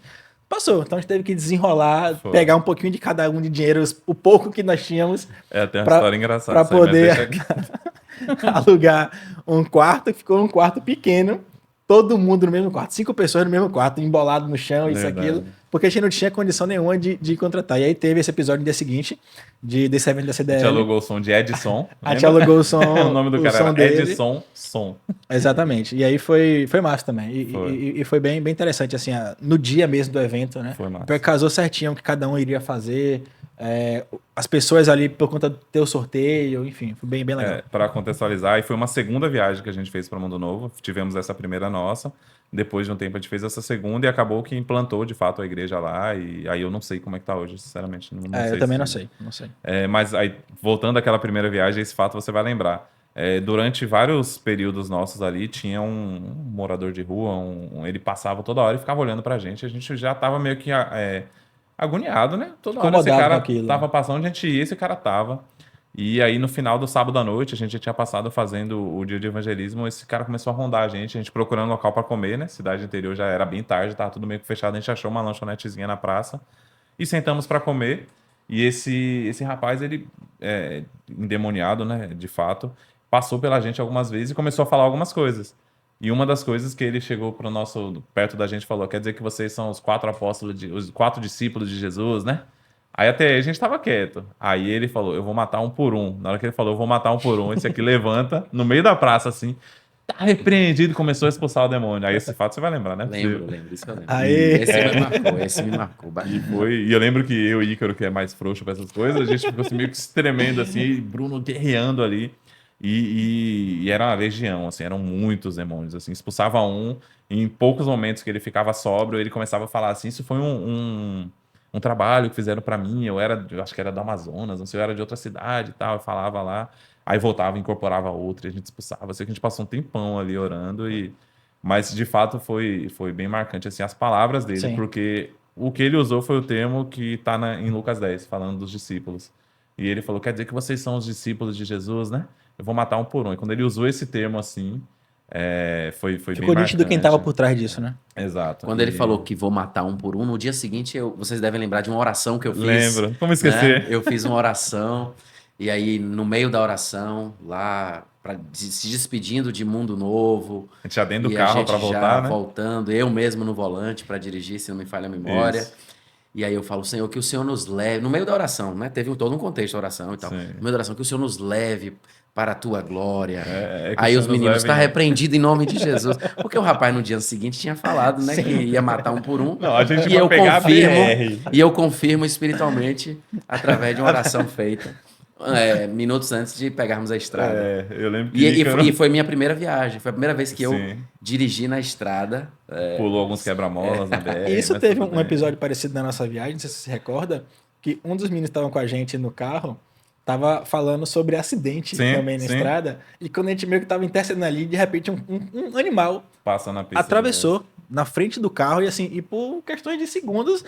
passou. Então a gente teve que desenrolar, Foi. pegar um pouquinho de cada um de dinheiro, o pouco que nós tínhamos, Tem uma Pra- história engraçada. pra isso aí, mas poder- deixa aqui. alugar um quarto, que ficou um quarto pequeno, todo mundo no mesmo quarto, 5 pessoas no mesmo quarto, embolado no chão, isso, Verdade. aquilo, porque a gente não tinha condição nenhuma de contratar. E aí teve esse episódio no dia seguinte, desse evento da A gente CDL. alugou o som de Edson. A gente lembra? alugou o som. O nome do cara som era dele. Edson Som. Exatamente. E aí foi massa também. Foi. E foi bem interessante, assim, no dia mesmo do evento, né? Foi massa. Porque casou certinho o que cada um iria fazer. As pessoas ali, por conta do teu sorteio, enfim, foi bem legal. Para contextualizar, e foi uma segunda viagem que a gente fez para Mundo Novo. Tivemos essa primeira nossa, depois de um tempo a gente fez essa segunda e acabou que implantou de fato a igreja lá. E aí eu não sei como é que tá hoje, sinceramente. Não sei eu também se- não sei. Mas aí, voltando àquela primeira viagem, esse fato você vai lembrar. durante vários períodos nossos ali, tinha um morador de rua, ele passava toda hora e ficava olhando pra gente. A gente já tava meio que agoniado, né? Toda hora esse Incomodado com cara aquilo. tava passando, onde a gente ia, esse cara tava. E aí, no final do sábado à noite, a gente já tinha passado fazendo o dia de evangelismo, esse cara começou a rondar a gente procurando local para comer, né? Cidade interior já era bem tarde, tava tudo meio que fechado, a gente achou uma lanchonetezinha na praça e sentamos para comer. E esse rapaz, ele, endemoniado, né, de fato, passou pela gente algumas vezes e começou a falar algumas coisas. E uma das coisas que ele chegou perto da gente e falou, quer dizer que vocês são os 4 apóstolos, os 4 discípulos de Jesus, né? Aí até aí a gente tava quieto. Aí ele falou, eu vou matar um por um. Na hora que ele falou, eu vou matar um por um, esse aqui levanta, no meio da praça, assim, tá repreendido, começou a expulsar o demônio. Aí esse fato você vai lembrar, né? Lembro, isso eu lembro. Aê. Esse me marcou. E eu lembro que eu e Ícaro, que é mais frouxo pra essas coisas, a gente ficou assim, meio que se tremendo, assim, e Bruno guerreando ali. E era uma legião, assim, eram muitos demônios, assim, expulsava um, e em poucos momentos que ele ficava sóbrio, ele começava a falar assim, isso foi um trabalho que fizeram pra mim, eu acho que era do Amazonas, não sei, eu era de outra cidade e tal, eu falava lá, aí voltava, incorporava outra, e a gente expulsava, sei que a gente passou um tempão ali orando, mas de fato foi bem marcante, assim, as palavras dele, Sim. porque o que ele usou foi o termo que tá em Lucas 10, falando dos discípulos, e ele falou, quer dizer que vocês são os discípulos de Jesus, né? Eu vou matar um por um, e quando ele usou esse termo assim, foi bem Ficou nítido quem tava marcante. por trás disso, né? Exato. Quando ele falou que vou matar um por um, no dia seguinte, vocês devem lembrar de uma oração que eu fiz. Lembro, como esquecer? Né? Eu fiz uma oração, e aí no meio da oração, lá, se despedindo de mundo novo. A gente já dentro do e a carro gente para já voltar, né? voltando, eu mesmo no volante para dirigir, se não me falha a memória. Isso. E aí eu falo, Senhor, que o Senhor nos leve, no meio da oração, né? Teve todo um contexto da oração e tal. Sim. No meio da oração, que o Senhor nos leve para a tua glória. Que Aí o os Senhor nos meninos, leve está repreendido em nome de Jesus. Porque o rapaz no dia seguinte tinha falado, né, Sim. que ia matar um por um. Não, a gente E vai eu pegar a confirmo, BR. e eu confirmo espiritualmente através de uma oração feita minutos antes de pegarmos a estrada. Eu lembro que E foi minha primeira viagem. Foi a primeira vez que eu Sim. dirigi na estrada. Pulou alguns quebra-molas na BR. Isso mas teve tudo um bem. episódio parecido na nossa viagem, não sei se você se recorda, que um dos meninos que estavam com a gente no carro tava falando sobre acidente Sim, também na sim. estrada, e quando a gente meio que tava intercedendo ali, de repente um animal Passa na pista. atravessou na frente do carro e assim, e por questões de segundos,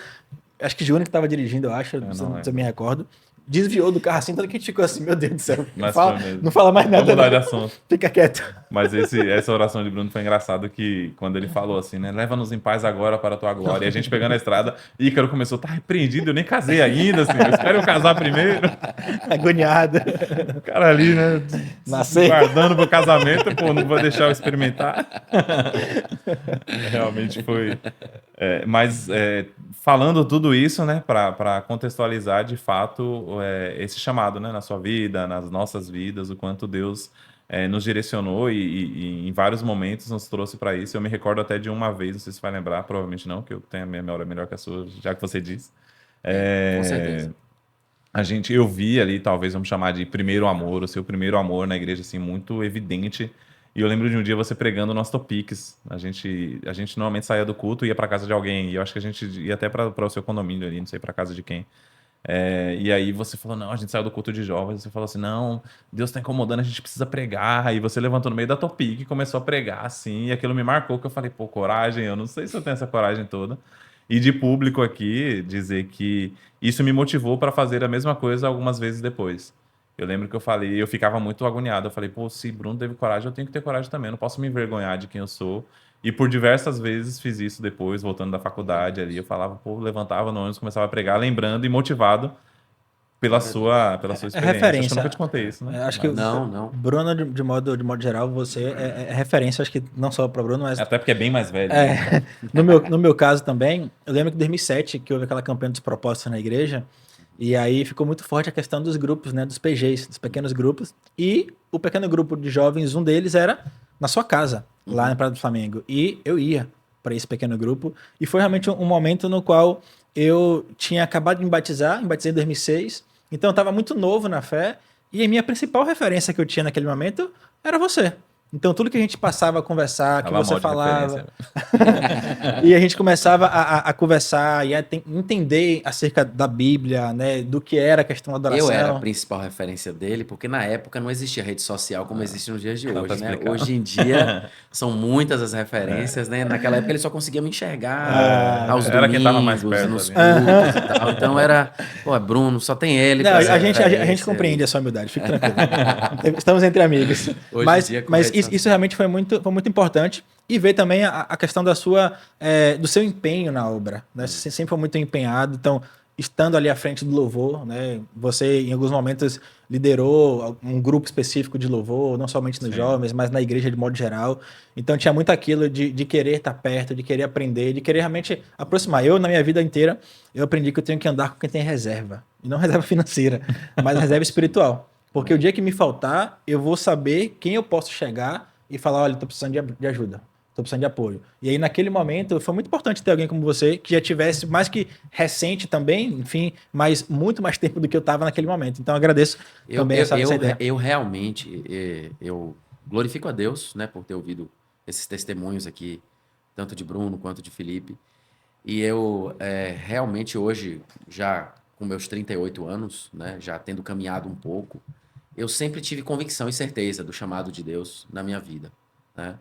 acho que Júnior que tava dirigindo, eu acho, não se eu lembro. me recordo, desviou do carro assim, tanto que a gente ficou assim, meu Deus do céu, Mas fala, foi mesmo. não fala mais nada, Vamos mudar de não. assunto. Fica quieto. Mas essa oração de Bruno foi engraçado que quando ele falou assim, né? Leva-nos em paz agora para a tua glória. E a gente pegando a estrada, Ícaro começou, tá repreendido, eu nem casei ainda, assim. Eu espero eu casar primeiro. Agoniado. O cara ali, né? Nascer. Guardando pro casamento, pô, não vou deixar eu experimentar. Realmente foi. Mas falando tudo isso, né, para contextualizar de fato esse chamado, né, na sua vida, nas nossas vidas, o quanto Deus nos direcionou e em vários momentos nos trouxe para isso. Eu me recordo até de uma vez, não sei se você vai lembrar, provavelmente não, que eu tenho a minha memória melhor que a sua, já que você disse. Com certeza. Eu vi ali, talvez vamos chamar de primeiro amor, o seu primeiro amor na igreja, assim, muito evidente. E eu lembro de um dia você pregando nos Topics. A gente normalmente saía do culto e ia para casa de alguém. E eu acho que a gente ia até para o seu condomínio ali, não sei para casa de quem. E aí você falou, não, a gente saiu do culto de jovens. Você falou assim, não, Deus está incomodando, a gente precisa pregar. Aí você levantou no meio da Topic e começou a pregar, assim. E aquilo me marcou, que eu falei, pô, coragem, eu não sei se eu tenho essa coragem toda. E de público aqui, dizer que isso me motivou para fazer a mesma coisa algumas vezes depois. Eu lembro que eu falei, eu ficava muito agoniado. Eu falei, pô, se Bruno teve coragem, eu tenho que ter coragem também. Eu não posso me envergonhar de quem eu sou. E por diversas vezes fiz isso depois, voltando da faculdade ali. Eu falava, pô, levantava no ônibus, começava a pregar, lembrando e motivado pela sua experiência. referência. Acho que eu nunca te contei isso, né? Acho que Não. Bruno, de modo geral, você é referência, acho que não só para Bruno, mas Até porque é bem mais velho. né? no meu caso também. Eu lembro que em 2007, que houve aquela campanha dos propósitos na igreja, e aí ficou muito forte a questão dos grupos, né, dos PGs, dos pequenos grupos, e o pequeno grupo de jovens, um deles era na sua casa, lá na Praia do Flamengo, e eu ia para esse pequeno grupo, e foi realmente um momento no qual eu tinha acabado de me batizei em 2006, então eu estava muito novo na fé, e a minha principal referência que eu tinha naquele momento era você. Então, tudo que a gente passava a conversar, que Tava você mal de falava, referência. e a gente começava a conversar e a entender acerca da Bíblia, né, do que era a questão da Eu era a adoração. principal referência dele, porque na época não existia rede social como existe nos dias de Não tá hoje, né? explicado. Hoje em dia são muitas as referências, né? Naquela época ele só conseguia me enxergar Ah, aos Era quem tava mais domingos, perto nos ali. cultos e tal. Então era, pô, Bruno, só tem ele Não, para ser a gente referência. compreende a sua humildade, fique tranquilo. Estamos entre amigos. Hoje em dia com Mas rede social. isso realmente foi muito importante. E ver também a questão da sua, do seu empenho na obra. Né? Você sempre foi muito empenhado. Então, estando ali à frente do louvor, né? Você, em alguns momentos, liderou um grupo específico de louvor, não somente nos Sim. jovens, mas na igreja de modo geral. Então, tinha muito aquilo de querer estar perto, de querer aprender, de querer realmente aproximar. Eu, na minha vida inteira, eu aprendi que eu tenho que andar com quem tem reserva. E não reserva financeira, mas reserva espiritual. Porque o dia que me faltar, eu vou saber quem eu posso chegar e falar, olha, estou precisando de ajuda, estou precisando de apoio. E aí, naquele momento, foi muito importante ter alguém como você, que já tivesse, mais que recente também, enfim, mas muito mais tempo do que eu estava naquele momento. Então, agradeço também essa ideia. Eu realmente, eu glorifico a Deus, né, por ter ouvido esses testemunhos aqui, tanto de Bruno quanto de Felipe. E eu realmente hoje, já com meus 38 anos, né, já tendo caminhado um pouco, eu sempre tive convicção e certeza do chamado de Deus na minha vida, né?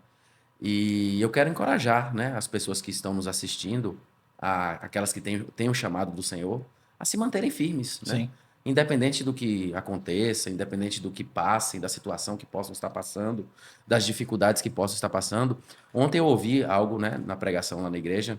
E eu quero encorajar, né, as pessoas que estão nos assistindo, aquelas que têm o chamado do Senhor, a se manterem firmes, né? Sim. Independente do que aconteça, independente do que passem, da situação que possam estar passando, das dificuldades que possam estar passando. Ontem eu ouvi algo, né, na pregação lá na igreja,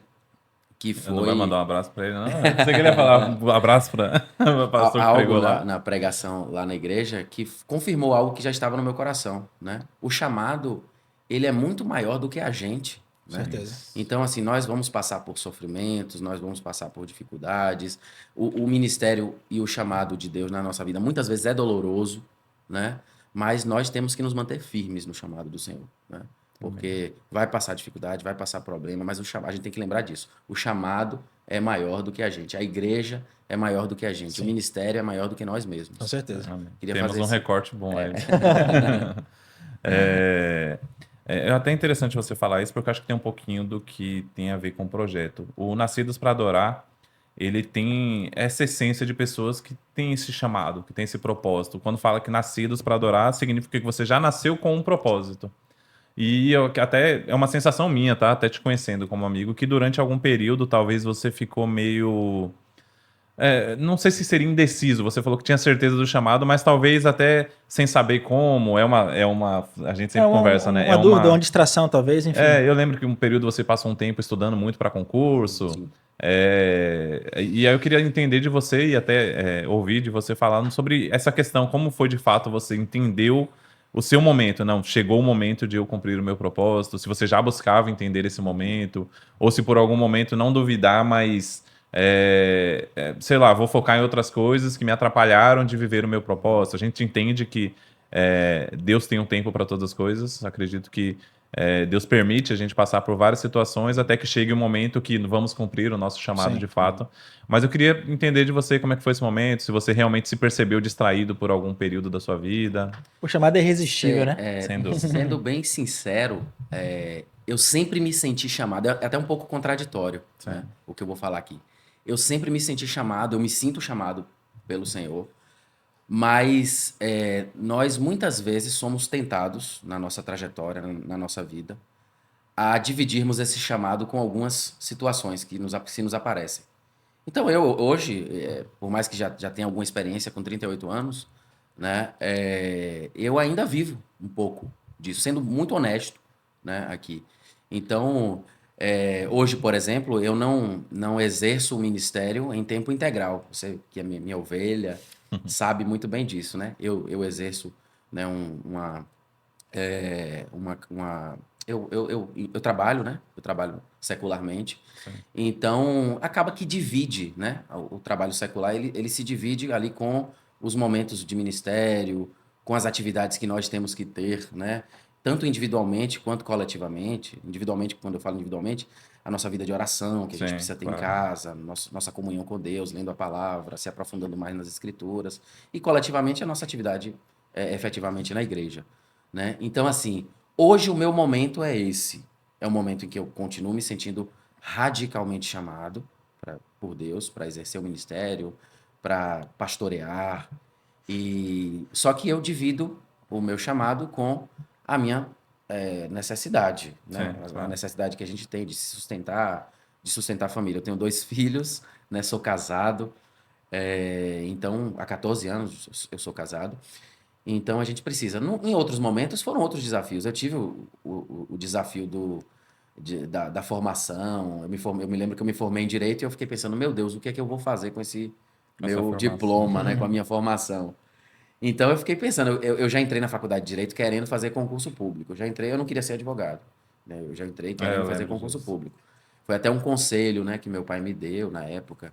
que Não vai foi mandar um abraço pra ele, não? Você queria falar um abraço pra o pastor que algo pregou lá? na pregação lá na igreja que confirmou algo que já estava no meu coração, né? O chamado, ele é muito maior do que a gente, né? Certeza. Então, assim, nós vamos passar por sofrimentos, nós vamos passar por dificuldades. O ministério e o chamado de Deus na nossa vida muitas vezes é doloroso, né? Mas nós temos que nos manter firmes no chamado do Senhor, né? Porque vai passar dificuldade, vai passar problema, mas a gente tem que lembrar disso. O chamado é maior do que a gente. A igreja é maior do que a gente. Sim. O ministério é maior do que nós mesmos. Com certeza. Queria Temos fazer um esse- recorte bom aí. É até interessante você falar isso, porque eu acho que tem um pouquinho do que tem a ver com o projeto. O Nascidos para Adorar, ele tem essa essência de pessoas que têm esse chamado, que têm esse propósito. Quando fala que Nascidos para Adorar, significa que você já nasceu com um propósito. E até é uma sensação minha, tá? Até te conhecendo como amigo, que durante algum período talvez você ficou meio. Não sei se seria indeciso. Você falou que tinha certeza do chamado, mas talvez até sem saber como. A gente sempre conversa, né? Uma dúvida, uma distração, talvez, enfim. Eu lembro que um período você passou um tempo estudando muito para concurso. Sim. E aí eu queria entender de você e até ouvir de você falando sobre essa questão, como foi de fato você entendeu o seu momento. Não, chegou o momento de eu cumprir o meu propósito, se você já buscava entender esse momento, ou se por algum momento não duvidar, mas sei lá, vou focar em outras coisas que me atrapalharam de viver o meu propósito. A gente entende que Deus tem um tempo para todas as coisas, acredito que Deus permite a gente passar por várias situações até que chegue o momento que vamos cumprir o nosso chamado Sim. de fato. Mas eu queria entender de você como é que foi esse momento, se você realmente se percebeu distraído por algum período da sua vida. O chamado é irresistível, né? Sem dúvida. Sendo bem sincero, eu sempre me senti chamado. É até um pouco contraditório, né, o que eu vou falar aqui. Eu sempre me senti chamado, eu me sinto chamado pelo Senhor, mas nós muitas vezes somos tentados na nossa trajetória, na nossa vida, a dividirmos esse chamado com algumas situações que se nos aparecem. Então eu hoje, por mais que já tenha alguma experiência com 38 anos, né, eu ainda vivo um pouco disso, sendo muito honesto, né, aqui. Então, hoje, por exemplo, eu não exerço o ministério em tempo integral. Você, que é minha ovelha, sabe muito bem disso, né? Eu exerço, né, eu trabalho, né? Eu trabalho secularmente. Sim. Então, acaba que divide, né? O trabalho secular, ele se divide ali com os momentos de ministério, com as atividades que nós temos que ter, né? Tanto individualmente quanto coletivamente. Individualmente, quando eu falo individualmente, a nossa vida de oração, que a gente Sim, precisa ter claro. em casa, nossa comunhão com Deus, lendo a palavra, se aprofundando mais nas escrituras. E coletivamente, a nossa atividade efetivamente na igreja, né? Então, assim, Hoje o meu momento é esse. É um momento em que eu continuo me sentindo radicalmente chamado por Deus para exercer o ministério, para pastorear. E só que eu divido o meu chamado com a minha necessidade, né? Sim, A claro. necessidade que a gente tem de sustentar a família. Eu tenho 2 filhos, né? Sou casado, então há 14 anos eu sou casado. Então a gente precisa. Em outros momentos foram outros desafios. Eu tive o desafio da formação. Eu me lembro que eu me formei em direito e eu fiquei pensando, meu Deus, o que é que eu vou fazer com esse Essa meu formação. diploma, né, com a minha formação? Então eu fiquei pensando, eu já entrei na faculdade de direito querendo fazer concurso público. Eu já entrei, eu não queria ser advogado, né? Eu já entrei Eu querendo fazer lembro concurso disso. público. Foi até um conselho, né, que meu pai me deu na época.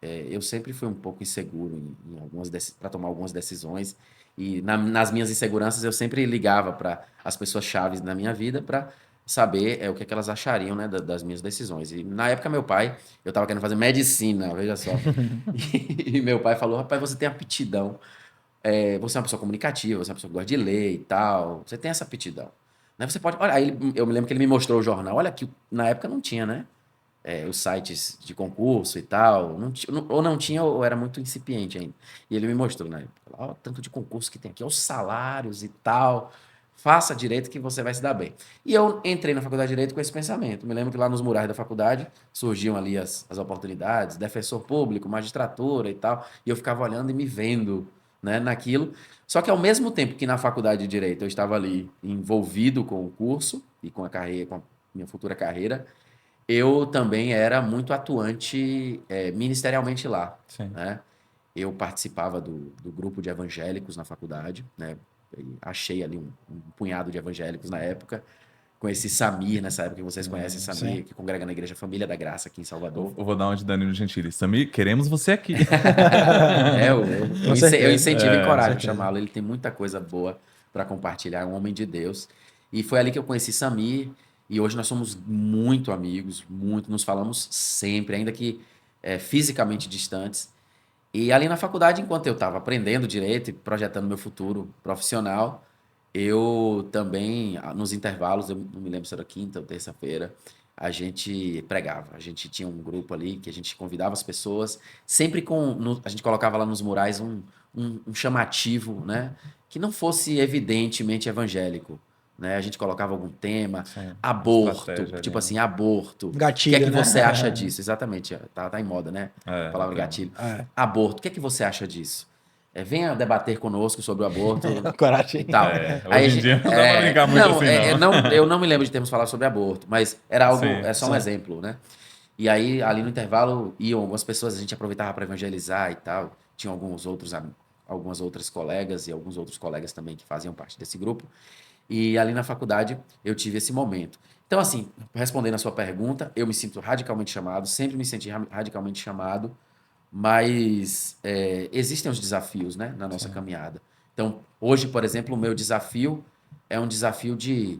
Eu sempre fui um pouco inseguro em para tomar algumas decisões. E nas minhas inseguranças eu sempre ligava para as pessoas chaves na minha vida para saber o que, é que elas achariam, né, das minhas decisões. E na época meu pai, eu estava querendo fazer medicina, veja só. E meu pai falou: rapaz, você tem aptidão. Você é uma pessoa comunicativa, você é uma pessoa que gosta de ler e tal. Você tem essa aptidão. Né? Você pode. Olha, aí eu me lembro que ele me mostrou o jornal. Olha que na época não tinha, né? Os sites de concurso e tal. Ou não tinha, ou era muito incipiente ainda. E ele me mostrou, né? Ó, o tanto de concurso que tem aqui, os salários e tal. Faça direito que você vai se dar bem. E eu entrei na faculdade de direito com esse pensamento. Me lembro que lá nos murais da faculdade surgiam ali as oportunidades, defensor público, magistratura e tal. E eu ficava olhando e me vendo, né, naquilo. Só que ao mesmo tempo que na faculdade de direito eu estava ali envolvido com o curso e com a carreira, com a minha futura carreira, eu também era muito atuante ministerialmente lá, Sim. né? Eu participava do grupo de evangélicos na faculdade, né? E achei ali um punhado de evangélicos na época. Conheci Samir nessa época, que vocês conhecem Sim. Samir, que congrega na Igreja Família da Graça aqui em Salvador. Eu vou dar uma de Danilo Gentili. Samir, queremos você aqui. Eu certeza. incentivo e Com encorajo a certeza. chamá-lo. Ele tem muita coisa boa para compartilhar, é um homem de Deus. E foi ali que eu conheci Samir, e hoje nós somos muito amigos, muito, nos falamos sempre, ainda que fisicamente distantes. E ali na faculdade, enquanto eu estava aprendendo direito e projetando meu futuro profissional, eu também, nos intervalos, eu não me lembro se era quinta ou terça-feira, a gente pregava. A gente tinha um grupo ali que a gente convidava as pessoas, sempre a gente colocava lá nos murais um chamativo, né? Que não fosse evidentemente evangélico. Né? A gente colocava algum tema, Sim, aborto, estratégia ali, tipo né? assim, aborto. O que é Gatilho, que né? você acha disso? Exatamente, tá em moda, né? A O palavra tema. gatilho. É. Aborto, o que é que você acha disso? Venha debater conosco sobre o aborto e Coragem. tal. Aí, Hoje em dia não dá pra brincar muito assim, não. eu não me lembro de termos falado sobre aborto, mas era algo, Sim, é só um Sim. exemplo, né? E aí, ali no intervalo, iam algumas pessoas, a gente aproveitava para evangelizar e tal. Tinha algumas outras colegas e alguns outros colegas também que faziam parte desse grupo. E ali na faculdade eu tive esse momento. Então, assim, respondendo a sua pergunta, eu me sinto radicalmente chamado, sempre me senti radicalmente chamado, mas existem os desafios, né, na nossa Sim. caminhada. Então, hoje, por exemplo, o meu desafio é um desafio de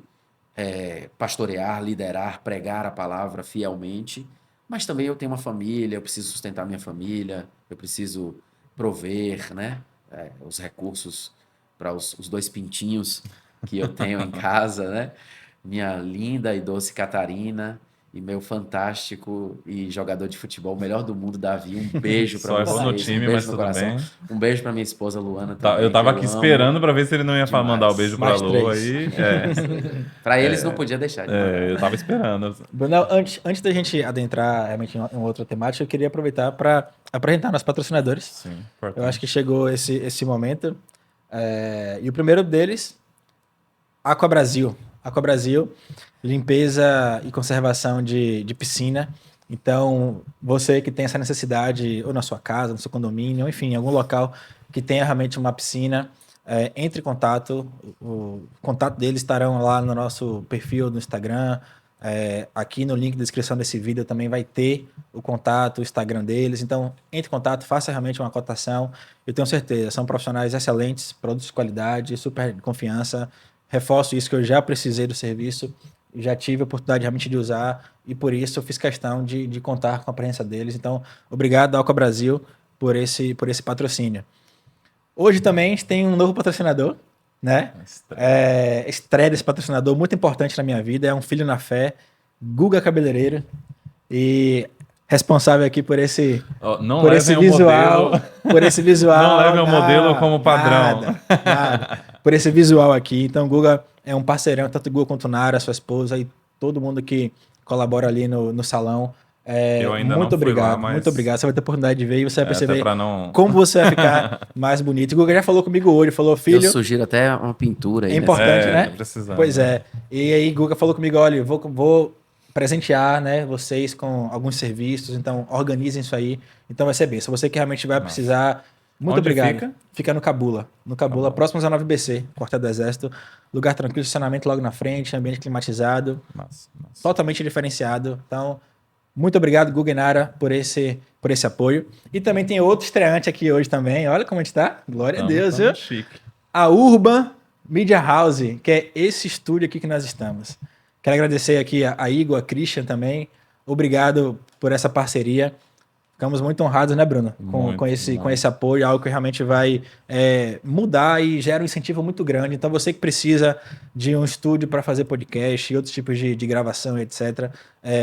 pastorear, liderar, pregar a palavra fielmente, mas também eu tenho uma família, eu preciso sustentar minha família, eu preciso prover, né, os recursos para os 2 pintinhos que eu tenho em casa, né? Minha linda e doce Catarina e meu fantástico e jogador de futebol, o melhor do mundo, Davi. Um beijo para Só errou no vocês, um time, beijo mas no tudo coração. bem. Um beijo para minha esposa Luana Eu também, que tava eu aqui amo esperando pra ver se ele não ia mandar o beijo demais. pra Mais Lô 3. aí. Para eles não podia deixar de mandar. Eu tava esperando. Brunel, antes da gente adentrar realmente em uma outra temática, eu queria aproveitar para apresentar nossos patrocinadores. Sim, Eu acho que importante. chegou esse momento. E o primeiro deles, Aqua Brasil. Aqua Brasil, limpeza e conservação de piscina. Então, você que tem essa necessidade, ou na sua casa, no seu condomínio, enfim, em algum local que tenha realmente uma piscina, entre em contato. O contato deles estarão lá no nosso perfil no Instagram. Aqui no link da descrição desse vídeo também vai ter o contato, o Instagram deles. Então, entre em contato, faça realmente uma cotação. Eu tenho certeza, são profissionais excelentes, produtos de qualidade, super confiança. Reforço isso que eu já precisei do serviço, já tive a oportunidade realmente de usar e por isso eu fiz questão de contar com a presença deles. Então, obrigado, Alca Brasil, por esse patrocínio. Hoje também a gente tem um novo patrocinador, né? Estreia desse patrocinador muito importante na minha vida, é um filho na fé, Guga Cabeleireiro, e responsável aqui por esse, Não por levem esse o visual, modelo. por esse visual. Não levem o modelo como padrão. Nada. Por esse visual aqui. Então, Guga é um parceirão, tanto Guga quanto Nara, sua esposa, e todo mundo que colabora ali no salão. Eu ainda Muito não fui obrigado, lá, mas... muito obrigado. Você vai ter oportunidade de ver e você vai perceber não... como você vai ficar mais bonito. E o Guga já falou comigo hoje, falou, filho... Eu sugiro até uma pintura aí. É importante, né? Precisando, pois é. E aí, Guga falou comigo, olha, vou presentear, né, vocês com alguns serviços, então organizem isso aí. Então vai ser bem. Se você que realmente vai precisar... Muito Onde obrigado. fica? Fica no Cabula. No Cabula, próximo ao 9BC, Quartel do Exército. Lugar tranquilo, estacionamento logo na frente, ambiente climatizado. Massa. Totalmente diferenciado. Então, muito obrigado, Guga e Nara, por esse apoio. E também tem outro estreante aqui hoje também. Olha como a gente tá. Glória a Deus, viu? Chique. A Urban Media House, que é esse estúdio aqui que nós estamos. Quero agradecer aqui a Igor, a Christian também. Obrigado por essa parceria. Ficamos muito honrados, né, Bruno? Com esse apoio, algo que realmente vai mudar e gera um incentivo muito grande. Então, você que precisa de um estúdio para fazer podcast e outros tipos de gravação, etc.,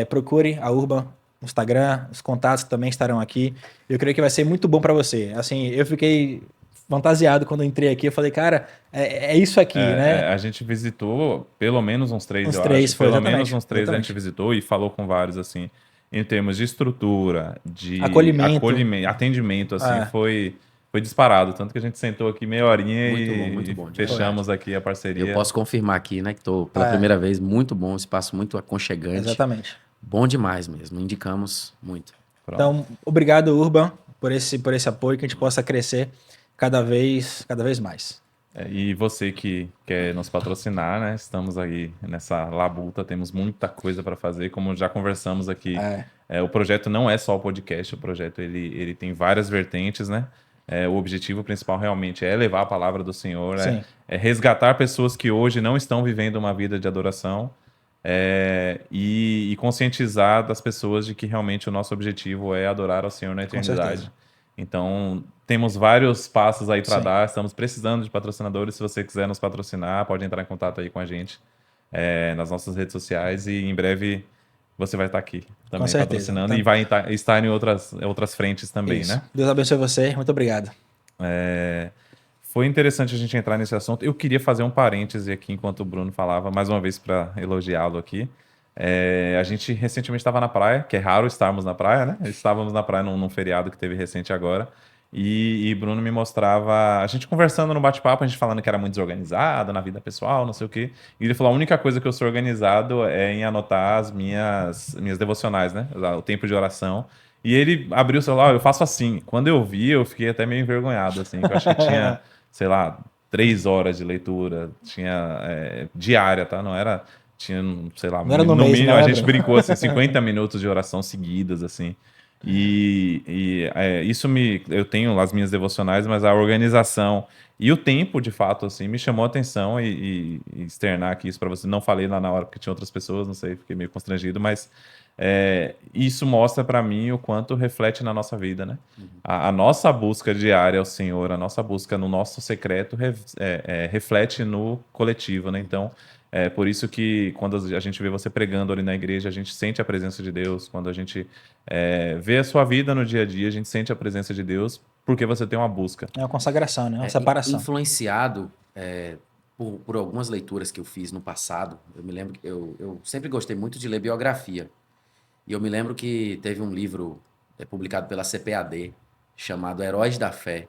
procure a Urban no Instagram, os contatos também estarão aqui. Eu creio que vai ser muito bom para você. Assim, eu fiquei fantasiado quando eu entrei aqui. Eu falei, cara, é isso aqui, né? A gente visitou pelo menos uns 3, eu três, acho. foi, Pelo exatamente, menos uns 3 a gente exatamente. visitou e falou com vários, assim, em termos de estrutura, de Acolhimento. atendimento, assim, foi disparado. Tanto que a gente sentou aqui meia horinha Muito bom, fechamos aqui a parceria. Eu posso confirmar aqui, né, que estou pela primeira vez, muito bom, um espaço muito aconchegante. Exatamente. Bom demais mesmo, indicamos muito. Pronto. Então, obrigado, Urban, por esse apoio, que a gente possa crescer cada vez mais. E você que quer nos patrocinar, né? Estamos aí nessa labuta, temos muita coisa para fazer, como já conversamos aqui. O projeto não é só o podcast, o projeto ele tem várias vertentes, né? O objetivo principal realmente é levar a palavra do Senhor, é resgatar pessoas que hoje não estão vivendo uma vida de adoração e conscientizar das pessoas de que realmente o nosso objetivo é adorar ao Senhor na eternidade. Então, temos vários passos aí para dar, estamos precisando de patrocinadores. Se você quiser nos patrocinar, pode entrar em contato aí com a gente nas nossas redes sociais e em breve você vai estar aqui também patrocinando e vai estar em outras frentes também, né? Deus abençoe você, muito obrigado. Foi interessante a gente entrar nesse assunto. Eu queria fazer um parêntese aqui enquanto o Bruno falava, mais uma vez para elogiá-lo aqui. A gente recentemente estava na praia, que é raro estarmos na praia, né? Estávamos na praia num feriado que teve recente agora. E Bruno me mostrava, a gente conversando no bate-papo, a gente falando que era muito desorganizado na vida pessoal, não sei o quê. E ele falou: a única coisa que eu sou organizado é em anotar as minhas devocionais, né? O tempo de oração. E ele abriu o celular, eu faço assim. Quando eu vi, eu fiquei até meio envergonhado, assim, que eu achei que tinha, sei lá, 3 horas de leitura, tinha diária, tá? Não era. Tinha, sei lá, no mínimo a gente brincou assim, 50 minutos de oração seguidas, assim. Isso eu tenho as minhas devocionais, mas a organização e o tempo, de fato, assim, me chamou a atenção e externar aqui isso para você. Não falei lá na hora porque tinha outras pessoas, não sei, fiquei meio constrangido, mas isso mostra para mim o quanto reflete na nossa vida, né? A nossa busca diária ao Senhor, a nossa busca no nosso secreto reflete no coletivo, né? Então, por isso que quando a gente vê você pregando ali na igreja, a gente sente a presença de Deus. Quando a gente vê a sua vida no dia a dia, a gente sente a presença de Deus porque você tem uma busca. É uma consagração, né? Uma separação. Influenciado por algumas leituras que eu fiz no passado. Eu me lembro que eu sempre gostei muito de ler biografia. E eu me lembro que teve um livro publicado pela CPAD chamado Heróis da Fé.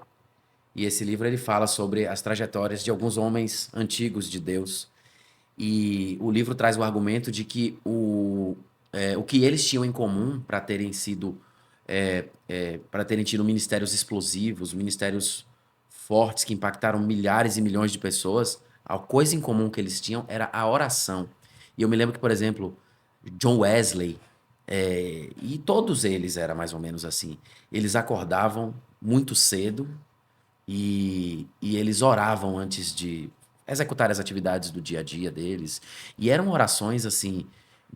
E esse livro ele fala sobre as trajetórias de alguns homens antigos de Deus. E o livro traz o argumento de que o que eles tinham em comum para terem sido para terem tido ministérios explosivos, ministérios fortes que impactaram milhares e milhões de pessoas, a coisa em comum que eles tinham era a oração. E eu me lembro que, por exemplo, John Wesley e todos eles era mais ou menos assim. Eles acordavam muito cedo e eles oravam antes de executar as atividades do dia a dia deles. E eram orações, assim,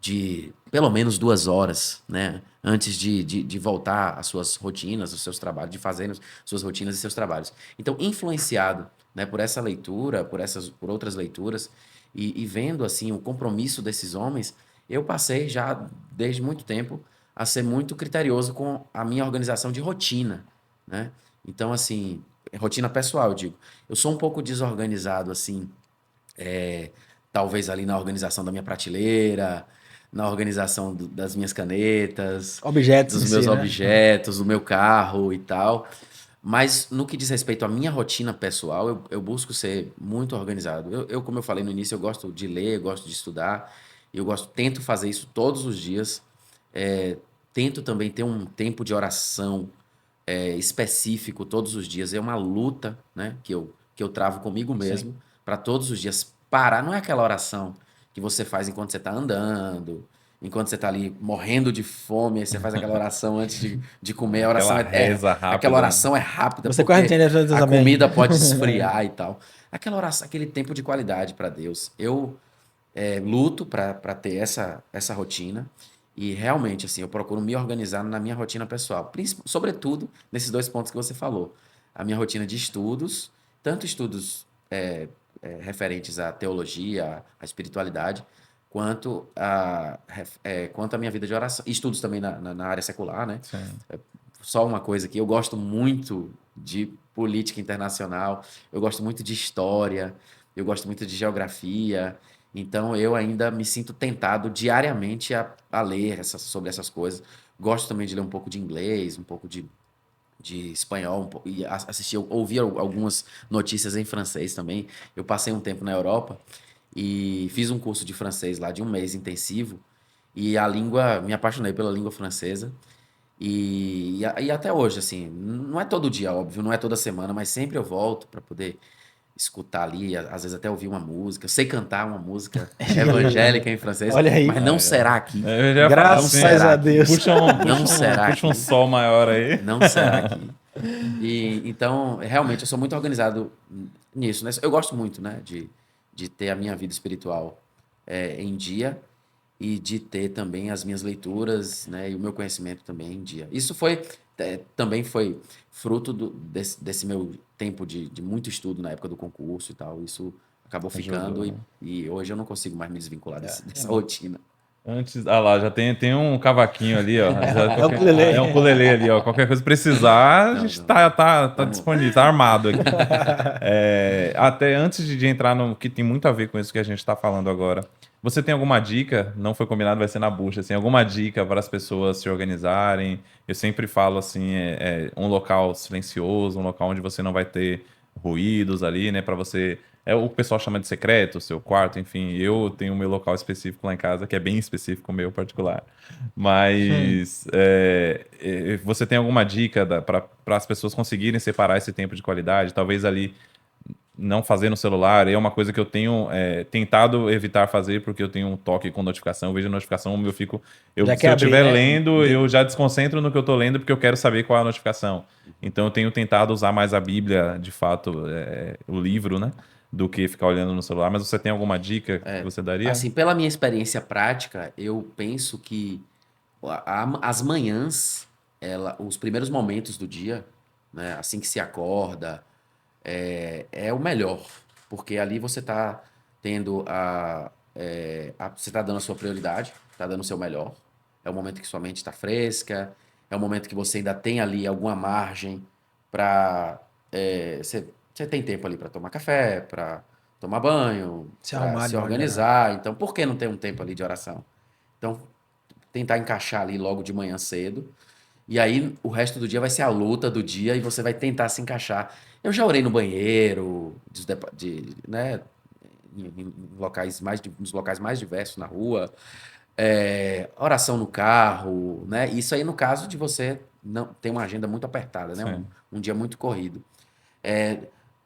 de pelo menos 2 horas, né? Antes de voltar às suas rotinas, aos seus trabalhos, de fazer suas rotinas e seus trabalhos. Então, influenciado né, por essa leitura, por outras leituras, e vendo assim o compromisso desses homens, eu passei já desde muito tempo a ser muito criterioso com a minha organização de rotina, né? Então, assim, rotina pessoal, eu digo. Eu sou um pouco desorganizado, assim, talvez ali na organização da minha prateleira, na organização das minhas canetas, Objetos dos em meus si, né? objetos, do meu carro e tal. Mas no que diz respeito à minha rotina pessoal, eu busco ser muito organizado. Como eu falei no início, eu gosto de ler, eu gosto de estudar, tento fazer isso todos os dias. É, tento também ter um tempo de oração específico todos os dias. É uma luta, né, que eu travo comigo Sim. mesmo, para todos os dias parar. Não é aquela oração que você faz enquanto você está andando, enquanto você está ali morrendo de fome, aí você faz aquela oração antes de comer. A oração Aquela reza aquela rápida, né? oração é rápida, Você quase porque entende as a também. comida pode esfriar e tal. Aquela oração, aquele tempo de qualidade para Deus. Eu luto para ter essa rotina. E realmente, assim, eu procuro me organizar na minha rotina pessoal. Sobretudo nesses dois pontos que você falou. A minha rotina de estudos, tanto estudos referentes à teologia, à espiritualidade, quanto a minha vida de oração. Estudos também na área secular, né? Sim. Só uma coisa aqui, eu gosto muito de política internacional, eu gosto muito de história, eu gosto muito de geografia, então eu ainda me sinto tentado diariamente a ler sobre essas coisas. Gosto também de ler um pouco de inglês, um pouco de espanhol, e assistir, ouvir algumas notícias em francês também. Eu passei um tempo na Europa e fiz um curso de francês lá de um mês intensivo, e me apaixonei pela língua francesa. E até hoje, assim, não é todo dia, óbvio, não é toda semana, mas sempre eu volto para poder escutar ali, às vezes até ouvir uma música. Eu sei cantar uma música evangélica em francês, Olha aí. mas não será aqui. Eu já ia falar Não assim, Graças será a aqui. Deus. Não será puxa um aqui. sol maior aí. Não será aqui. E então, realmente, eu sou muito organizado nisso, né? Eu gosto muito, né, de ter a minha vida espiritual em dia e de ter também as minhas leituras, né, e o meu conhecimento também em dia. Isso também foi fruto desse meu tempo de muito estudo na época do concurso e tal. Isso acabou ficando Ajudou, né? e hoje eu não consigo mais me desvincular dessa Não. rotina. Antes, lá, já tem um cavaquinho ali, ó. É o ukulele. É um ukulele ali, ó. Qualquer coisa precisar, a Não, gente não. tá Vamos. disponível, tá armado aqui. Até antes de entrar no que tem muito a ver com isso que a gente tá falando agora, você tem alguma dica? Não foi combinado, vai ser na bucha, assim, alguma dica para as pessoas se organizarem? Eu sempre falo assim, um local silencioso, um local onde você não vai ter ruídos ali, né, para você. É o que o pessoal chama de secreto, seu quarto, enfim. Eu tenho o meu local específico lá em casa, que é bem específico, o meu particular. Mas você tem alguma dica para as pessoas conseguirem separar esse tempo de qualidade? Talvez ali não fazer no celular. É uma coisa que eu tenho tentado evitar fazer, porque eu tenho um toque com notificação. Eu vejo a notificação, Já se quer eu abrir, estiver né? lendo, eu já desconcentro no que eu estou lendo, porque eu quero saber qual é a notificação. Então eu tenho tentado usar mais a Bíblia, de fato, o livro, né? Do que ficar olhando no celular. Mas você tem alguma dica que você daria? Assim, pela minha experiência prática, eu penso que as manhãs, os primeiros momentos do dia, né, assim que se acorda, é o melhor, porque ali você está tendo você está dando a sua prioridade, está dando o seu melhor. É o momento que sua mente está fresca, é o momento que você ainda tem ali alguma margem para você tem tempo ali para tomar café, para tomar banho, Se para arrumar se de modo geral. organizar. Então, por que não ter um tempo ali de oração? Então, tentar encaixar ali logo de manhã cedo. E aí, o resto do dia vai ser a luta do dia e você vai tentar se encaixar. Eu já orei no banheiro, né, em locais nos locais mais diversos na rua, oração no carro, né? Isso aí no caso de você não ter uma agenda muito apertada, né? Sim. Um dia muito corrido.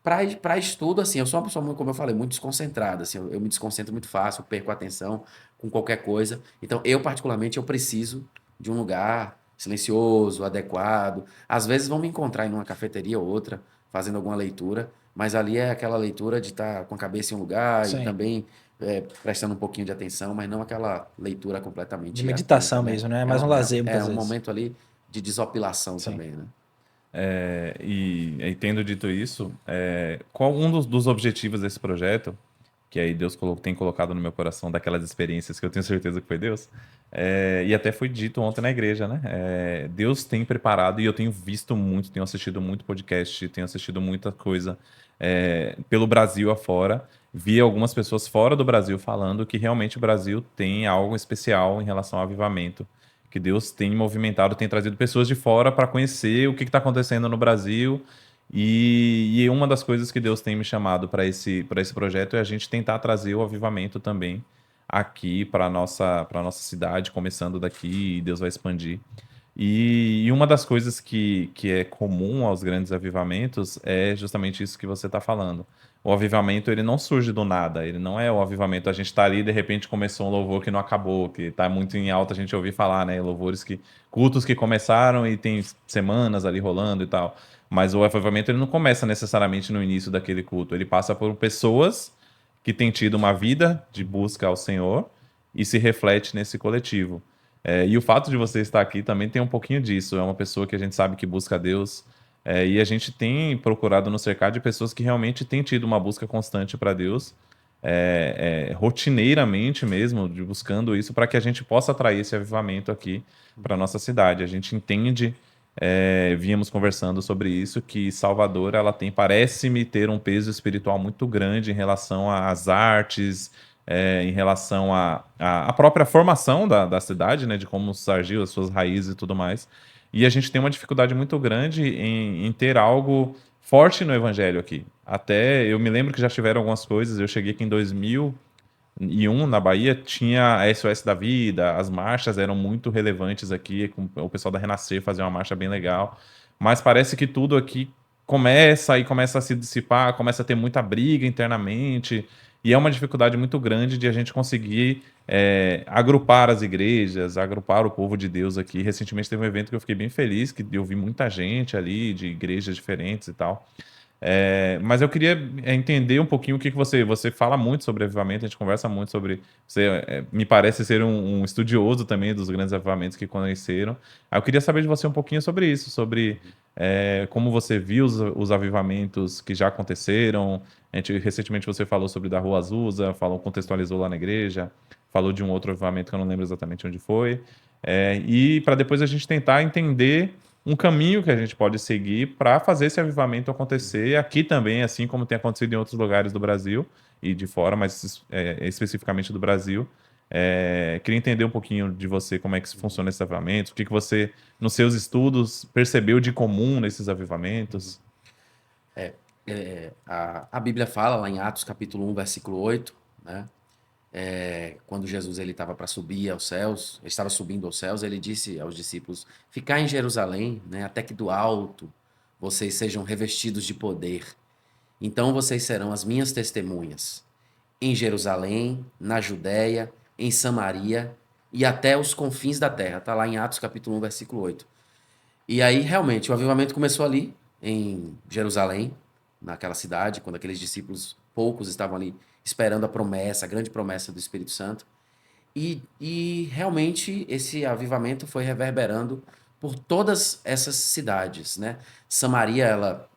Para estudo, assim, eu sou uma pessoa, como eu falei, muito desconcentrada, assim, eu me desconcentro muito fácil, perco a atenção com qualquer coisa. Então, particularmente, eu preciso de um lugar silencioso, adequado. Às vezes vão me encontrar em uma cafeteria ou outra, fazendo alguma leitura, mas ali é aquela leitura de estar com a cabeça em um lugar e Sim. também prestando um pouquinho de atenção, mas não aquela leitura completamente De meditação atenta, né? mesmo, né? Mais um lazer, É muitas um vezes. momento ali de desopilação Sim. também, né? E tendo dito isso, qual um dos objetivos desse projeto, que aí Deus tem colocado no meu coração, daquelas experiências que eu tenho certeza que foi Deus, e até foi dito ontem na igreja, né? Deus tem preparado, e eu tenho visto muito, tenho assistido muito podcast, tenho assistido muita coisa pelo Brasil afora, vi algumas pessoas fora do Brasil falando que realmente o Brasil tem algo especial em relação ao avivamento, que Deus tem movimentado, tem trazido pessoas de fora para conhecer o que está acontecendo no Brasil. E uma das coisas que Deus tem me chamado para esse projeto é a gente tentar trazer o avivamento também aqui para nossa cidade, começando daqui, e Deus vai expandir. E uma das coisas que é comum aos grandes avivamentos é justamente isso que você está falando. O avivamento, ele não surge do nada, ele não é o avivamento, a gente está ali e de repente começou um louvor que não acabou, que está muito em alta a gente ouvir falar, né? Cultos que começaram e tem semanas ali rolando e tal. Mas o avivamento, ele não começa necessariamente no início daquele culto, ele passa por pessoas que têm tido uma vida de busca ao Senhor e se reflete nesse coletivo. E o fato de você estar aqui também tem um pouquinho disso. É uma pessoa que a gente sabe que busca a Deus. E a gente tem procurado nos cercar de pessoas que realmente têm tido uma busca constante para Deus, rotineiramente mesmo, buscando isso, para que a gente possa atrair esse avivamento aqui para nossa cidade. A gente entende, vínhamos conversando sobre isso, que Salvador, ela tem, parece-me ter um peso espiritual muito grande em relação às artes, em relação à própria formação da cidade, né, de como surgiu as suas raízes e tudo mais. E a gente tem uma dificuldade muito grande em ter algo forte no evangelho aqui. Até eu me lembro que já tiveram algumas coisas. Eu cheguei aqui em 2001 na Bahia, tinha a SOS da Vida, as marchas eram muito relevantes aqui, com o pessoal da Renascer fazia uma marcha bem legal. Mas parece que tudo aqui começa a se dissipar, começa a ter muita briga internamente. E é uma dificuldade muito grande de a gente conseguir agrupar as igrejas, agrupar o povo de Deus aqui. Recentemente teve um evento que eu fiquei bem feliz, que eu vi muita gente ali, de igrejas diferentes e tal. Mas eu queria entender um pouquinho o que você fala muito sobre avivamento, a gente conversa muito sobre. Você me parece ser um estudioso também dos grandes avivamentos que conheceram. Aí eu queria saber de você um pouquinho sobre isso, sobre como você viu os avivamentos que já aconteceram. Recentemente você falou sobre da Rua Azusa, contextualizou lá na igreja, falou de um outro avivamento que eu não lembro exatamente onde foi. E para depois a gente tentar entender um caminho que a gente pode seguir para fazer esse avivamento acontecer aqui também, assim como tem acontecido em outros lugares do Brasil e de fora, mas especificamente do Brasil. Queria entender um pouquinho de você, como é que funciona esse avivamento, o que você, nos seus estudos, percebeu de comum nesses avivamentos. A Bíblia fala lá em Atos capítulo 1, versículo 8, né? Quando Jesus ele estava para subir aos céus, ele estava subindo aos céus, ele disse aos discípulos: ficar em Jerusalém, né, até que do alto vocês sejam revestidos de poder. Então vocês serão as minhas testemunhas em Jerusalém, na Judéia, em Samaria e até os confins da terra. Está lá em Atos capítulo 1, versículo 8. E aí, realmente, o avivamento começou ali, em Jerusalém, naquela cidade, quando aqueles discípulos, poucos, estavam ali esperando a promessa, a grande promessa do Espírito Santo. E realmente esse avivamento foi reverberando por todas essas cidades, né? Samaria, ela,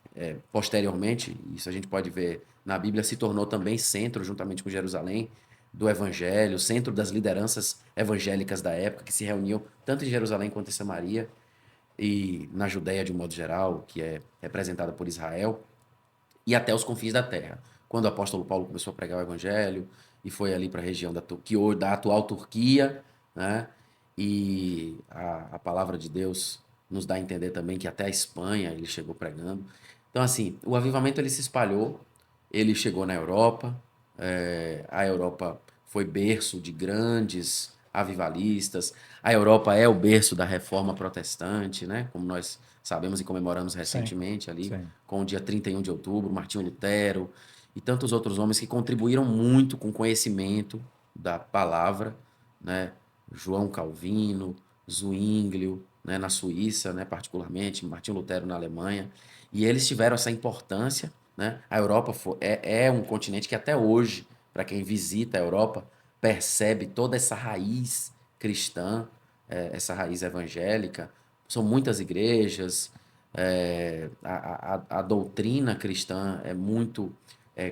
posteriormente, isso a gente pode ver na Bíblia, se tornou também centro, juntamente com Jerusalém, do evangelho, centro das lideranças evangélicas da época, que se reuniam tanto em Jerusalém quanto em Samaria e na Judéia de um modo geral, que é representada por Israel, e até os confins da terra. Quando o apóstolo Paulo começou a pregar o evangelho e foi ali para a região da atual Turquia, né? E a palavra de Deus nos dá a entender também que até a Espanha ele chegou pregando. Então, assim, o avivamento ele se espalhou, ele chegou na Europa, a Europa foi berço de grandes avivalistas, a Europa é o berço da reforma protestante, né? Como nós sabemos e comemoramos recentemente ali, sim. com o dia 31 de outubro, Martinho Lutero e tantos outros homens que contribuíram muito com o conhecimento da palavra, né? João Calvino, Zwinglio, né? Na Suíça, né? Particularmente, Martinho Lutero na Alemanha, e eles tiveram essa importância, né? A Europa é um continente que até hoje, para quem visita a Europa, percebe toda essa raiz cristã, essa raiz evangélica. São muitas igrejas, A doutrina cristã é muito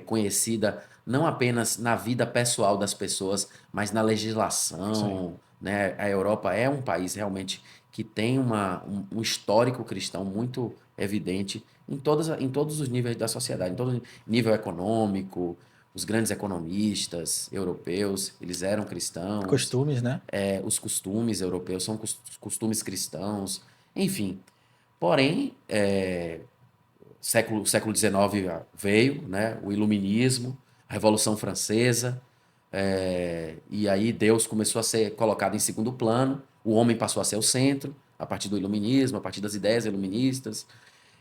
conhecida não apenas na vida pessoal das pessoas, mas na Sim. legislação, né? A Europa é um país realmente que tem um histórico cristão muito evidente em todos os níveis da sociedade, em todo nível econômico. Os grandes economistas europeus, eles eram cristãos. Costumes, né? Os costumes europeus são costumes cristãos. Enfim, porém, o século XIX veio, né? O Iluminismo, a Revolução Francesa, e aí Deus começou a ser colocado em segundo plano, o homem passou a ser o centro, a partir do Iluminismo, a partir das ideias iluministas,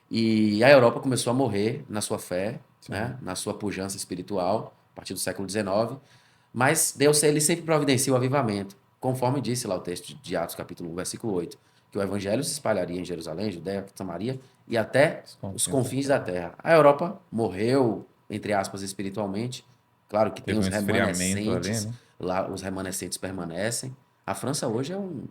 e a Europa começou a morrer na sua fé, né? Na sua pujança espiritual, a partir do século XIX, mas Deus ele sempre providencia o avivamento, conforme disse lá o texto de Atos capítulo 1, versículo 8, que o evangelho se espalharia em Jerusalém, Judéia, Samaria e até os confins da terra. A Europa morreu, entre aspas, espiritualmente. Claro que tem Teve um os esfriamento ali, remanescentes, né? lá os remanescentes permanecem. A França hoje é um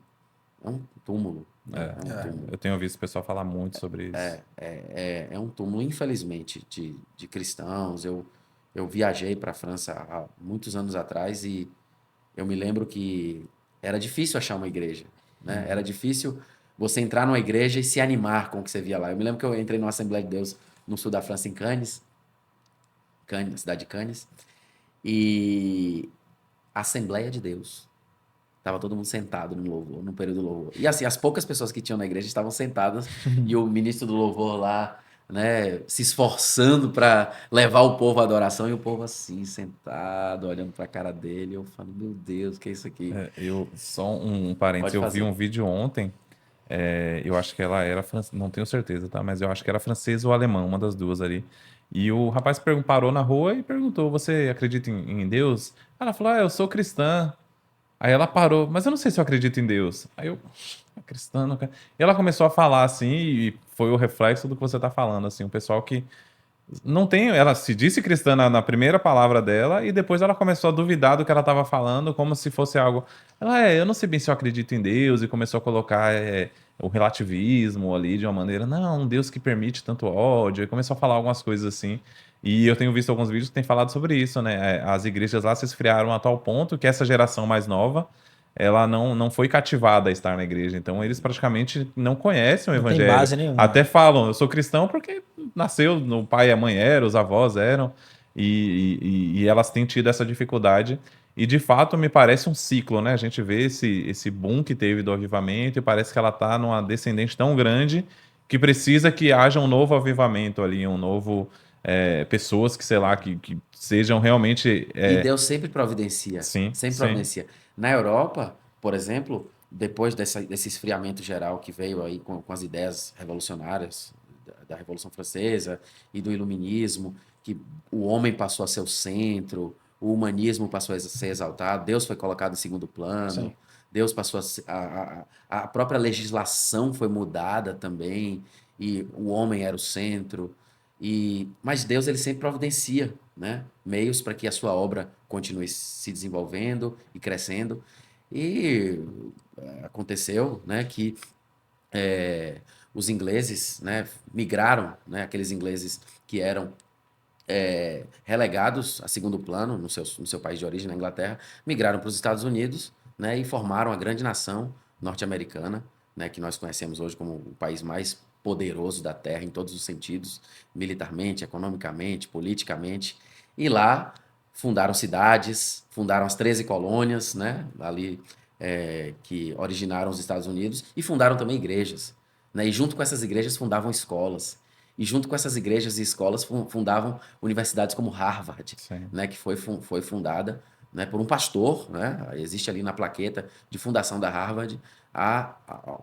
túmulo, né? É um túmulo. Eu tenho ouvido o pessoal falar muito sobre isso. É um túmulo, infelizmente, de cristãos. Eu viajei para a França há muitos anos atrás e eu me lembro que era difícil achar uma igreja, né? Era difícil você entrar numa igreja e se animar com o que você via lá. Eu me lembro que eu entrei numa Assembleia de Deus no sul da França, em Cannes, na cidade de Cannes, e Assembleia de Deus. Tava todo mundo sentado no louvor, no período do louvor. E assim, as poucas pessoas que tinham na igreja estavam sentadas e o ministro do louvor lá, né, se esforçando para levar o povo à adoração e o povo assim, sentado, olhando para a cara dele. Eu falo, meu Deus, o que é isso aqui? Só um parênteses, Pode eu vi fazer. um vídeo ontem, eu acho que ela era francesa, não tenho certeza, tá? Mas eu acho que era francesa ou alemã, uma das duas ali. E o rapaz parou na rua e perguntou: Você acredita em Deus? Ela falou: eu sou cristã. Aí ela parou, mas eu não sei se eu acredito em Deus. Aí eu, cristã, não quero. E ela começou a falar assim, e foi o reflexo do que você tá falando, assim, o pessoal que não tem, ela se disse cristã na primeira palavra dela e depois ela começou a duvidar do que ela estava falando, como se fosse algo. Ela eu não sei bem se eu acredito em Deus, e começou a colocar o relativismo ali de uma maneira, não, um Deus que permite tanto ódio, e começou a falar algumas coisas assim. E eu tenho visto alguns vídeos que têm falado sobre isso, né? As igrejas lá se esfriaram a tal ponto que essa geração mais nova ela não foi cativada a estar na igreja. Então, eles praticamente não conhecem o Não tem evangelho. base nenhuma. Até falam, eu sou cristão porque nasceu, o pai e a mãe eram, os avós eram, e elas têm tido essa dificuldade. E, de fato, me parece um ciclo, né? A gente vê esse boom que teve do avivamento e parece que ela está numa descendente tão grande que precisa que haja um novo avivamento ali, um novo... pessoas que, sei lá, que sejam realmente... E Deus sempre providencia, sim, sempre sim. providencia. Na Europa, por exemplo, depois desse esfriamento geral que veio aí com as ideias revolucionárias da Revolução Francesa e do Iluminismo, que o homem passou a ser o centro, o humanismo passou a ser exaltado, Deus foi colocado em segundo plano, Sim. Deus passou a própria legislação foi mudada também, e o homem era o centro. Mas Deus ele sempre providencia, né, meios para que a sua obra continue se desenvolvendo e crescendo. E aconteceu, né, que os ingleses, né, migraram, né, aqueles ingleses que eram relegados a segundo plano no seu país de origem, na Inglaterra, migraram para os Estados Unidos, né, e formaram a grande nação norte-americana, né, que nós conhecemos hoje como o país mais poderoso da Terra em todos os sentidos, militarmente, economicamente, politicamente. E lá fundaram cidades, fundaram as 13 colônias, né, ali que originaram os Estados Unidos, e fundaram também igrejas, né, e junto com essas igrejas fundavam escolas. E junto com essas igrejas e escolas fundavam universidades como Harvard, Sim. né, que foi fundada, né, por um pastor, né? Existe ali na plaqueta de fundação da Harvard a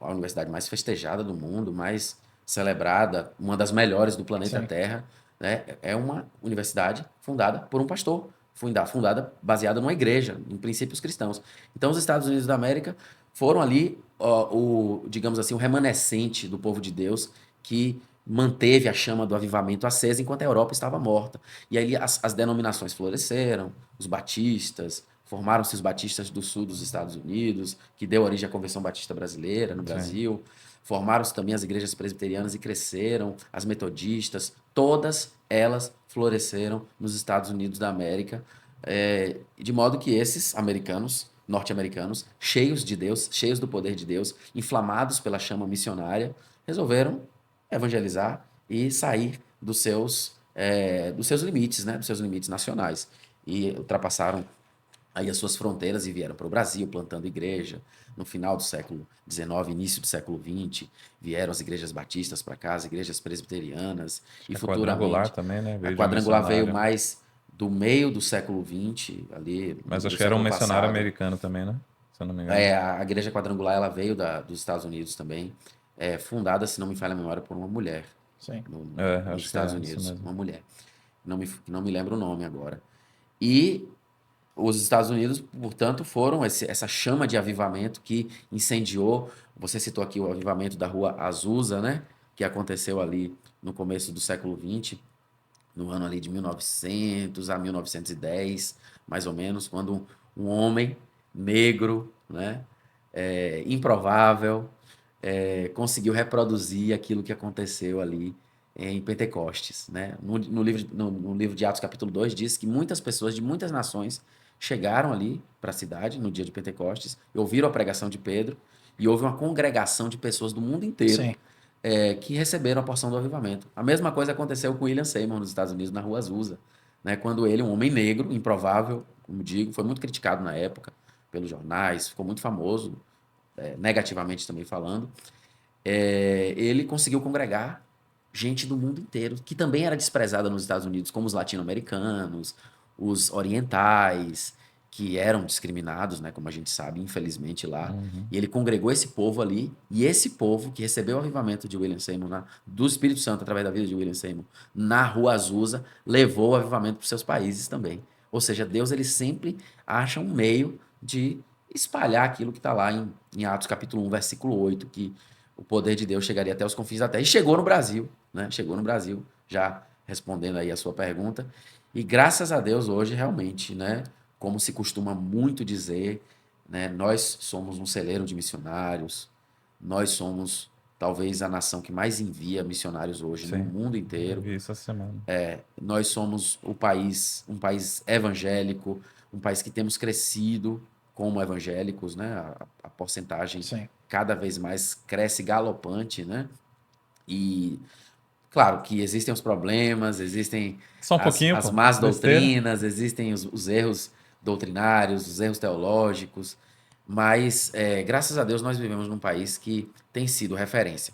universidade mais festejada do mundo, mais celebrada, uma das melhores do planeta Sim. Terra, né? É uma universidade fundada por um pastor, fundada baseada numa igreja, em princípios cristãos. Então, os Estados Unidos da América foram ali, digamos assim, o remanescente do povo de Deus que manteve a chama do avivamento acesa enquanto a Europa estava morta. E aí as denominações floresceram, os batistas, formaram-se os batistas do sul dos Estados Unidos, que deu origem à Convenção Batista Brasileira no Sim. Brasil. formaram-se também as igrejas presbiterianas e cresceram, as metodistas, todas elas floresceram nos Estados Unidos da América, de modo que esses americanos, norte-americanos, cheios de Deus, cheios do poder de Deus, inflamados pela chama missionária, resolveram evangelizar e sair dos seus limites, né? Dos seus limites nacionais. E ultrapassaram aí as suas fronteiras e vieram para o Brasil, plantando igreja. No final do século XIX, início do século XX, vieram as igrejas batistas para cá, as igrejas presbiterianas. E A quadrangular futuramente, também, né? a Veio de um quadrangular veio missionário. mais do meio do século XX, ali Mas do acho que era um século missionário passado. americano também, né? Se eu não me engano. A igreja quadrangular ela veio dos Estados Unidos também, fundada, se não me falha a memória, por uma mulher Sim. nos Acho que Estados é isso Unidos, mesmo. uma mulher. Não me lembro o nome agora. E os Estados Unidos, portanto, foram essa chama de avivamento que incendiou. Você citou aqui o avivamento da Rua Azusa, né? Que aconteceu ali no começo do século XX, no ano ali de 1900 a 1910, mais ou menos, quando um homem negro, né? Improvável, conseguiu reproduzir aquilo que aconteceu ali em Pentecostes, né? No livro de Atos, capítulo 2, diz que muitas pessoas de muitas nações chegaram ali para a cidade no dia de Pentecostes, e ouviram a pregação de Pedro, e houve uma congregação de pessoas do mundo inteiro Sim. que receberam a porção do avivamento. A mesma coisa aconteceu com William Seymour nos Estados Unidos, na Rua Azusa, né? Quando ele, um homem negro, improvável, como digo, foi muito criticado na época pelos jornais, ficou muito famoso, negativamente também falando, ele conseguiu congregar gente do mundo inteiro, que também era desprezada nos Estados Unidos, como os latino-americanos, os orientais, que eram discriminados, né, como a gente sabe, infelizmente lá. E ele congregou esse povo ali, e esse povo que recebeu o avivamento de William Seymour, do Espírito Santo, através da vida de William Seymour, na Rua Azusa, levou o avivamento para os seus países também. Ou seja, Deus ele sempre acha um meio de espalhar aquilo que está lá em Atos capítulo 1, versículo 8, que o poder de Deus chegaria até os confins da terra. E chegou no Brasil, né? Chegou no Brasil, já respondendo aí a sua pergunta. E graças a Deus hoje, realmente, né? Como se costuma muito dizer, né? Nós somos um celeiro de missionários, nós somos talvez a nação que mais envia missionários hoje no Sim. mundo Eu inteiro. vi isso essa semana. Nós somos um país evangélico, um país que temos crescido como evangélicos, né? A porcentagem Sim. cada vez mais cresce galopante, né? E claro que existem os problemas, existem Só um pouquinho, as pô. más Besteira. doutrinas, existem os erros doutrinários, os erros teológicos, mas graças a Deus nós vivemos num país que tem sido referência.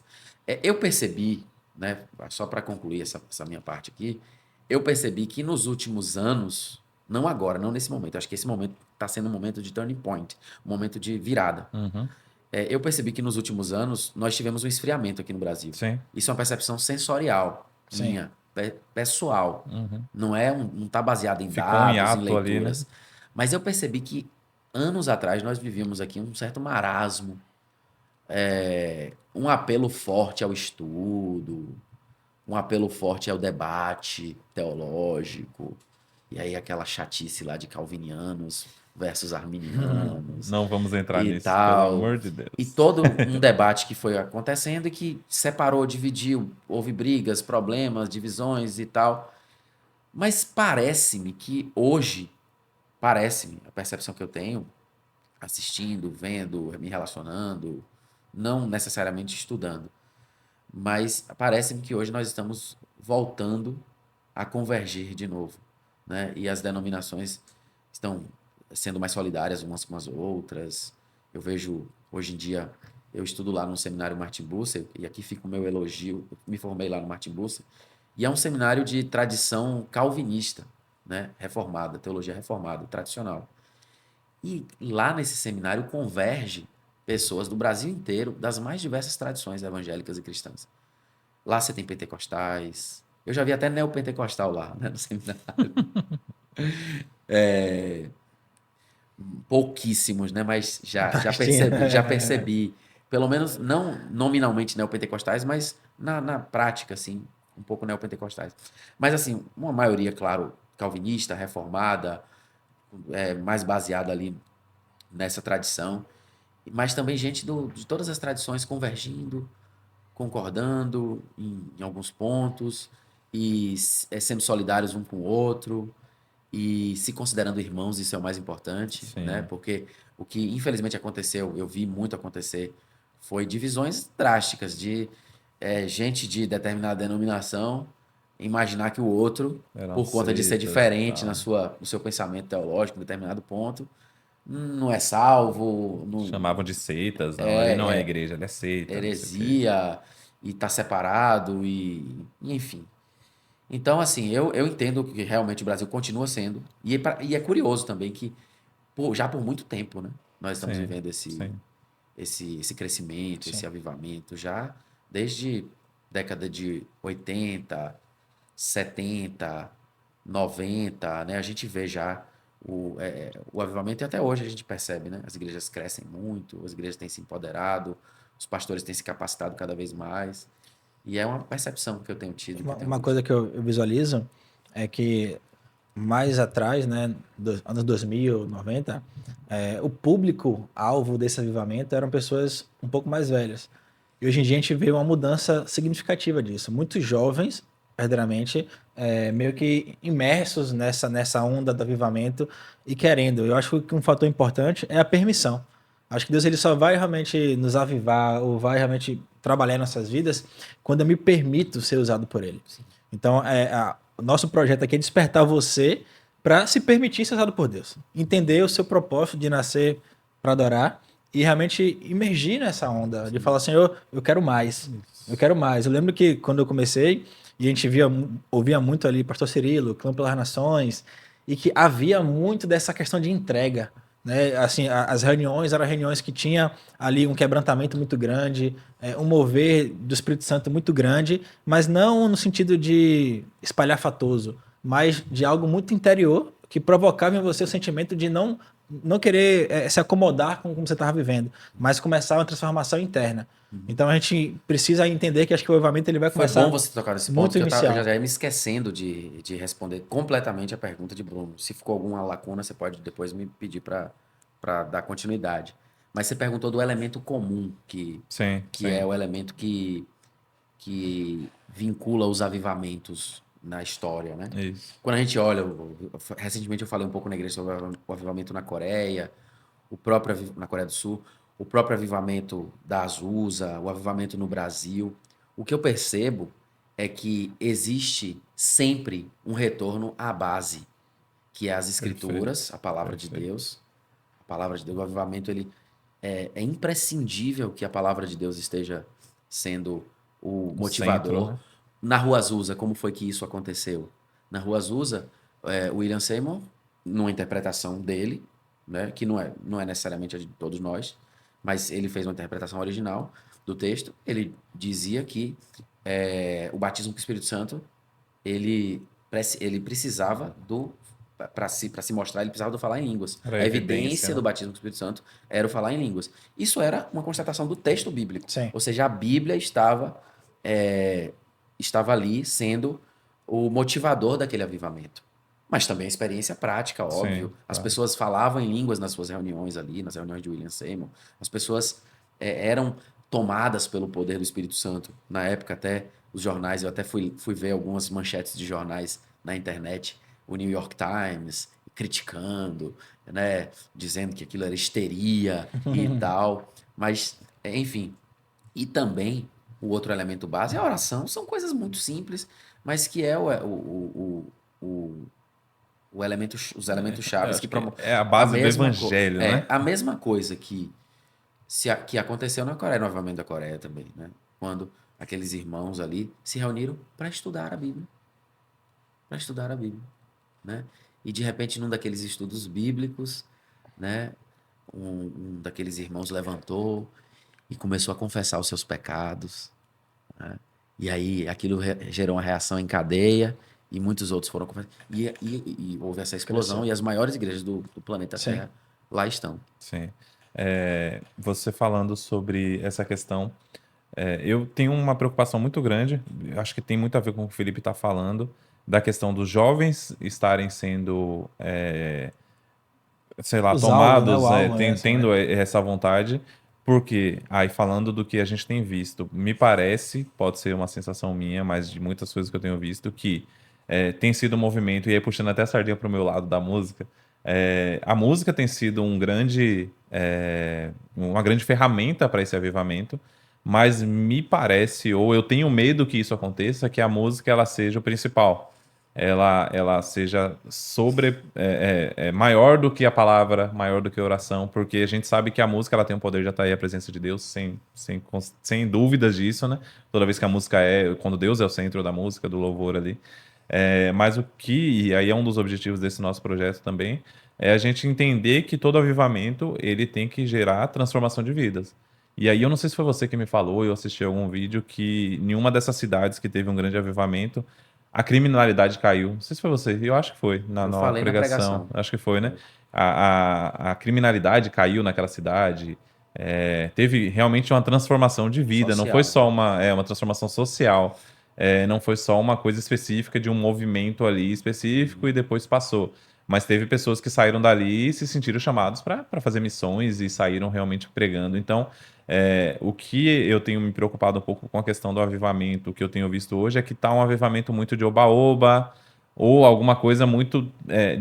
Eu percebi, né, só para concluir essa minha parte aqui, eu percebi que nos últimos anos, não agora, não nesse momento, acho que esse momento está sendo um momento de turning point, um momento de virada. Uhum. Eu percebi que nos últimos anos nós tivemos um esfriamento aqui no Brasil. Sim. Isso é uma percepção sensorial Sim. minha, pessoal. Uhum. Não está baseado em Ficou um dados, em hiato ali, leituras. né? Mas eu percebi que anos atrás nós vivíamos aqui um certo marasmo, um apelo forte ao estudo, um apelo forte ao debate teológico, e aí aquela chatice lá de calvinianos versus arminianos Não vamos entrar e nisso, pelo tal. amor de Deus. E todo um debate que foi acontecendo e que separou, dividiu, houve brigas, problemas, divisões e tal. Mas parece-me que hoje, a percepção que eu tenho, assistindo, vendo, me relacionando, não necessariamente estudando, mas parece-me que hoje nós estamos voltando a convergir de novo, né? E as denominações estão sendo mais solidárias umas com as outras. Eu vejo, hoje em dia, eu estudo lá no seminário Martin Bucer, e aqui fica o meu elogio, eu me formei lá no Martin Bucer, e é um seminário de tradição calvinista, né? Reformada, teologia reformada, tradicional. E lá nesse seminário converge pessoas do Brasil inteiro, das mais diversas tradições evangélicas e cristãs. Lá você tem pentecostais. Eu já vi até neopentecostal lá, né, no seminário. Pouquíssimos, né? Mas já percebi. Pelo menos não nominalmente neopentecostais, mas na prática, assim, um pouco neopentecostais. Mas, assim, uma maioria, claro, calvinista, reformada, mais baseada ali nessa tradição. Mas também gente de todas as tradições convergindo, concordando em alguns pontos e sendo solidários um com o outro e se considerando irmãos, isso é o mais importante, Sim. né? Porque o que infelizmente aconteceu, eu vi muito acontecer, foi divisões drásticas de gente de determinada denominação imaginar que o outro, Eram por conta de ser seitas e diferente tal. no seu pensamento teológico, em determinado ponto, não é salvo, não, Chamavam de seitas, não. Ali não é igreja, ali é seita, não sei o quê. heresia e tá separado e enfim. Então, assim, eu entendo que realmente o Brasil continua sendo, e é curioso também que já por muito tempo, né, nós estamos Sim, vivendo sim. esse crescimento, Sim. esse avivamento, já desde década de 80, 70, 90, né, a gente vê já o avivamento e até hoje a gente percebe, né, as igrejas crescem muito, as igrejas têm se empoderado, os pastores têm se capacitado cada vez mais, e é uma percepção que eu tenho tido, que eu tenho Uma coisa visto. que eu visualizo é que mais atrás, né, anos 2000, 90, o público-alvo desse avivamento eram pessoas um pouco mais velhas. E hoje em dia a gente vê uma mudança significativa disso. Muitos jovens, verdadeiramente, meio que imersos nessa onda do avivamento e querendo. Eu acho que um fator importante é a permissão. Acho que Deus ele só vai realmente nos avivar ou vai realmente trabalhar em nossas vidas quando eu me permito ser usado por Ele. Então, o nosso projeto aqui é despertar você para se permitir ser usado por Deus. Entender o seu propósito de nascer para adorar e realmente imergir nessa onda, de falar, Senhor, eu quero mais. Eu quero mais. Eu lembro que quando eu comecei, e a gente ouvia muito ali Pastor Cirilo, Clã pelas Nações, e que havia muito dessa questão de entrega. Né? Assim, as reuniões eram reuniões que tinha ali um quebrantamento muito grande, um mover do Espírito Santo muito grande, mas não no sentido de espalhafatoso, mas de algo muito interior que provocava em você o sentimento de não querer se acomodar com como você estava vivendo, mas começar uma transformação interna. Então a gente precisa entender que acho que o avivamento ele vai Foi bom começar você tocar nesse ponto, muito que eu inicial. já ia me esquecendo de responder completamente a pergunta de Bruno. Se ficou alguma lacuna, você pode depois me pedir para dar continuidade. Mas você perguntou do elemento comum, Sim, que é sim. o elemento que vincula os avivamentos na história, né? Isso. Quando a gente olha, recentemente eu falei um pouco na igreja sobre o avivamento na Coreia, na Coreia do Sul, o próprio avivamento da Azusa, o avivamento no Brasil. O que eu percebo é que existe sempre um retorno à base, que é as Perfeito. escrituras, a palavra de Perfeito. Deus. A palavra de Deus, o avivamento, ele é imprescindível que a palavra de Deus esteja sendo o O centro, motivador. né? Na Rua Azusa, como foi que isso aconteceu? Na Rua Azusa, William Seymour, numa interpretação dele, né, que não é necessariamente a de todos nós, mas ele fez uma interpretação original do texto. Ele dizia que o batismo com o Espírito Santo ele precisava para se mostrar, ele precisava do falar em línguas. Era A evidência, evidência do né? batismo com o Espírito Santo era o falar em línguas. Isso era uma constatação do texto bíblico. Sim. Ou seja, a Bíblia estava ali sendo o motivador daquele avivamento. Mas também a experiência prática, Sim, óbvio. As claro. pessoas falavam em línguas nas suas reuniões ali, nas reuniões de William Seymour. As pessoas eram tomadas pelo poder do Espírito Santo. Na época, até os jornais, eu até fui ver algumas manchetes de jornais na internet, o New York Times criticando, né, dizendo que aquilo era histeria e tal. Mas, enfim. E também o outro elemento base é a oração. São coisas muito simples, mas que é o, os elementos Eu chaves acho que que promovem é a base do evangelho, né? a mesma coisa que aconteceu na Coreia, no avivamento da Coreia também, né? Quando aqueles irmãos ali se reuniram para estudar a Bíblia, né? E de repente, num daqueles estudos bíblicos, né, um daqueles irmãos levantou e começou a confessar os seus pecados, né? E aí aquilo gerou uma reação em cadeia e muitos outros foram confessar. E houve essa explosão Cresceu. e as maiores igrejas do planeta Sim. Terra lá estão. Sim. Você falando sobre essa questão, eu tenho uma preocupação muito grande, acho que tem muito a ver com o que o Felipe está falando, da questão dos jovens estarem sendo, sei lá, Os alvos, né? O tomados, alvo é essa, né? tendo essa vontade, Porque, aí falando do que a gente tem visto, me parece, pode ser uma sensação minha, mas de muitas coisas que eu tenho visto, que tem sido um movimento, e aí puxando até a sardinha para o meu lado da música, a música tem sido uma grande ferramenta para esse avivamento, mas me parece, ou eu tenho medo que isso aconteça, que a música ela seja o principal. Ela seja maior do que a palavra, maior do que a oração, porque a gente sabe que a música ela tem o poder de atrair a presença de Deus, sem dúvidas disso, né? Toda vez que a música quando Deus é o centro da música, do louvor ali. Mas e aí é um dos objetivos desse nosso projeto também, é a gente entender que todo avivamento ele tem que gerar transformação de vidas. E aí eu não sei se foi você que me falou, eu assisti algum vídeo que em uma dessas cidades que teve um grande avivamento, a criminalidade caiu. Não sei se foi você, eu acho que foi, Eu na falei na pregação. pregação. Acho que foi, né? A criminalidade caiu naquela cidade. Teve realmente uma transformação de vida, não foi Social, só né? uma transformação social. Não foi só uma coisa específica de um movimento ali específico e depois passou. Mas teve pessoas que saíram dali e se sentiram chamados para fazer missões e saíram realmente pregando. Então, o que eu tenho me preocupado um pouco com a questão do avivamento, o que eu tenho visto hoje é que está um avivamento muito de oba-oba, ou alguma coisa muito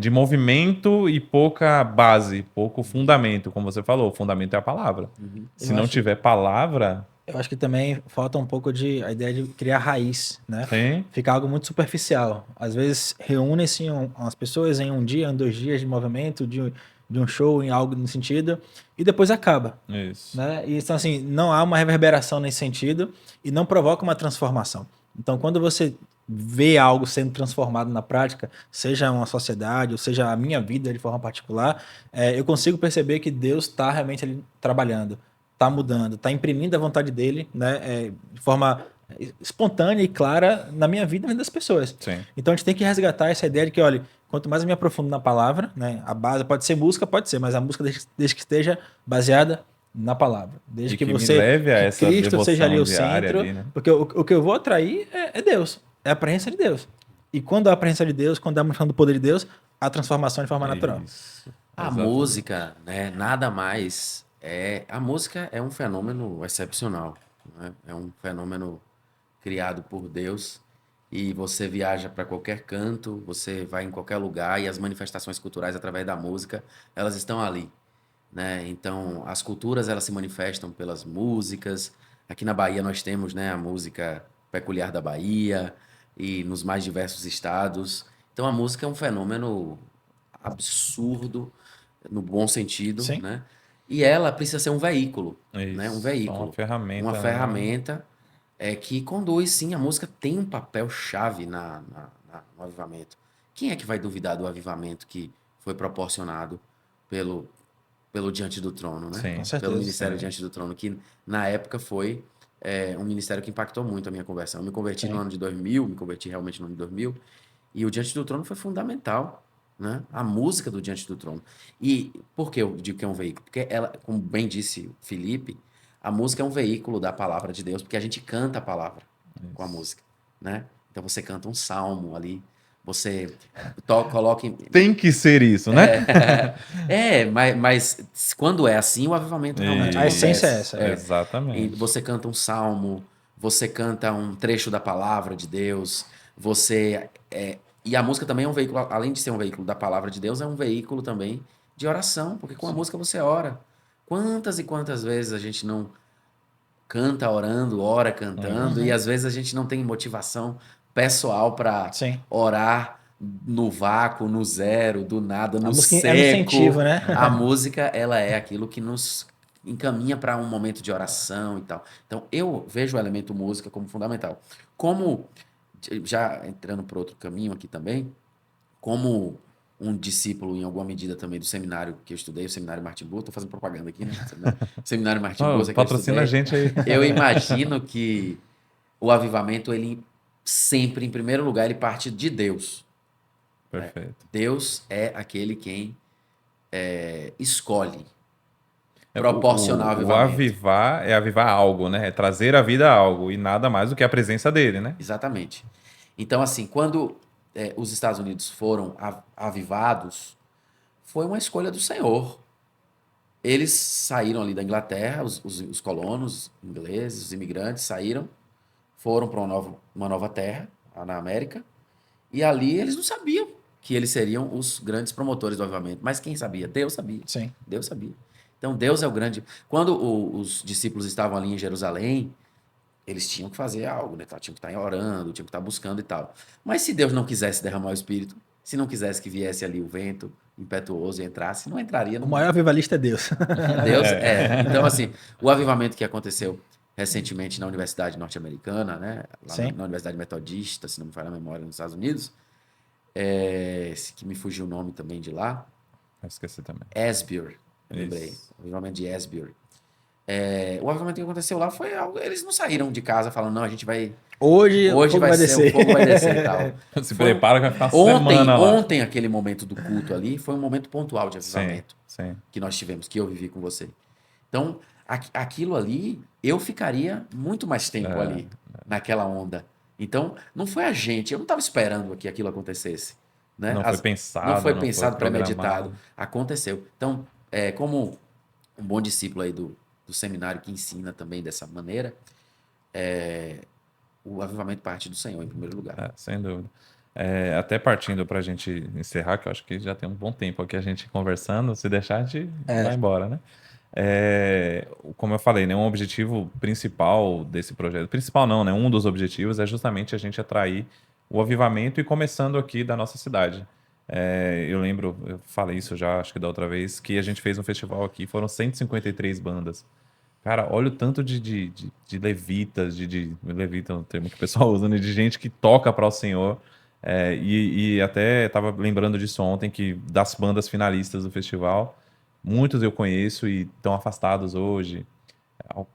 de movimento e pouca base, pouco fundamento, como você falou. O fundamento é a palavra. Uhum. Se Eu não acho, tiver palavra, eu acho que também falta um pouco de a ideia de criar raiz, né? tem. Fica algo muito superficial. Às vezes reúnem-se as pessoas em um dia, em 2 dias de movimento, de um show, em algo no sentido, e depois acaba. Isso. Né? E, então, assim, não há uma reverberação nesse sentido e não provoca uma transformação. Então, quando você vê algo sendo transformado na prática, seja uma sociedade ou seja a minha vida de forma particular, eu consigo perceber que Deus está realmente ali trabalhando, está mudando, está imprimindo a vontade dele, né, de forma espontânea e clara na minha vida e na vida das pessoas. Sim. Então, a gente tem que resgatar essa ideia de que, olha, quanto mais eu me aprofundo na palavra, né, a base pode ser música, pode ser, mas a música desde que esteja baseada na palavra. Desde E que me você, leve a que essa Cristo seja ali devoção o diária centro, ali, né? porque o que eu vou atrair é Deus, é a presença de Deus. E quando há a presença de Deus, quando há a manifestação do poder de Deus, há transformação de forma natural. Isso. A Exatamente. música, né, nada mais a música é um fenômeno excepcional, né? É um fenômeno criado por Deus e você viaja para qualquer canto, você vai em qualquer lugar e as manifestações culturais através da música, elas estão ali, né? Então, as culturas elas se manifestam pelas músicas. Aqui na Bahia nós temos, né, a música peculiar da Bahia e nos mais diversos estados. Então, a música é um fenômeno absurdo no bom sentido, Sim, né? E ela precisa ser um veículo, né? Um Isso. Só uma veículo, uma ferramenta, né? ferramenta que conduz, sim, a música tem um papel chave no avivamento. Quem é que vai duvidar do avivamento que foi proporcionado pelo, pelo Diante do Trono, né? com Sim, Pelo certeza. Ministério sim. Diante do Trono, que na época foi um ministério que impactou muito a minha conversão. Eu me converti no Sim. ano de 2000, me converti realmente no ano de 2000, e o Diante do Trono foi fundamental, né? A música do Diante do Trono. E por que eu digo que é um veículo? Porque ela, como bem disse o Felipe, a música é um veículo da palavra de Deus, porque a gente canta a palavra com a Isso. música, né? Então você canta um salmo ali, você coloca em... Tem que ser isso, né? mas quando é assim, o avivamento realmente A essência é acontece. essa. E Exatamente. você canta um salmo, você canta um trecho da palavra de Deus, e a música também é um veículo, além de ser um veículo da palavra de Deus, é um veículo também de oração, porque com a música você ora. Quantas e quantas vezes a gente não canta orando, ora cantando, e Uhum. às vezes a gente não tem motivação pessoal para Sim. orar no vácuo, no zero, do nada, A no música é no incentivo, seco. né? A música, ela é aquilo que nos encaminha para um momento de oração e tal. Então, eu vejo o elemento música como fundamental. Como, já entrando por outro caminho aqui também, como um discípulo, em alguma medida também, do seminário que eu estudei, o Seminário Martim Boa, estou fazendo propaganda aqui, né? Seminário Martim Oh, Boa, que eu patrocina a estudei. gente aí. Eu imagino que o avivamento, ele sempre, em primeiro lugar, ele parte de Deus. Perfeito. Deus é aquele quem escolhe É, proporcionar o o avivamento. avivar é avivar algo, né? É trazer a vida a algo e nada mais do que a presença dele, né? Exatamente. Então, assim, quando os Estados Unidos foram avivados, foi uma escolha do Senhor. eles saíram ali da Inglaterra, os colonos ingleses, os imigrantes saíram, foram para uma nova terra, lá na América, e ali eles não sabiam que eles seriam os grandes promotores do avivamento. Mas quem sabia? Deus sabia. Sim. Deus sabia. Então Deus é o grande. Quando os discípulos estavam ali em Jerusalém, eles tinham que fazer algo, né? Tinham que estar orando, tinham que estar buscando e tal. Mas se Deus não quisesse derramar o Espírito, se não quisesse que viesse ali o vento impetuoso e entrasse, não entraria. O maior avivalista é Deus. Deus é. Então, assim, o avivamento que aconteceu recentemente na Universidade Norte-Americana, né? Lá Sim. na Universidade Metodista, se não me falha a memória, nos Estados Unidos, que me fugiu o nome também de lá, Eu esqueci também. Asbury, eu lembrei. Isso. O avivamento de Asbury. O avivamento que aconteceu lá foi algo. Eles não saíram de casa falando, não, a gente vai. Hoje o fogo vai ser, descer. o fogo vai descer e tal. Se prepara que vai ficar Ontem, semana lá. ontem, aquele momento do culto ali foi um momento pontual de avivamento Sim. que nós tivemos, que eu vivi com você. Então, aquilo ali, eu ficaria muito mais tempo ali, naquela onda. Então, não foi a gente, eu não estava esperando que aquilo acontecesse. Né? Não foi pensado. Não foi pensado, premeditado. programado. Aconteceu. Então, como um bom discípulo aí do seminário que ensina também dessa maneira, o avivamento parte do Senhor, em primeiro lugar. Sem dúvida. Até partindo para a gente encerrar, que eu acho que já tem um bom tempo aqui a gente conversando, se deixar a gente vai embora, né? Como eu falei, né, um objetivo principal desse projeto, principal não, né, um dos objetivos é justamente a gente atrair o avivamento e começando aqui da nossa cidade. Eu lembro, eu falei isso já, acho que da outra vez, que a gente fez um festival aqui, foram 153 bandas. Cara, olha o tanto de levitas, levita é um termo que o pessoal usa, né, de gente que toca para o Senhor. E até estava lembrando disso ontem, que das bandas finalistas do festival, muitos eu conheço e estão afastados hoje.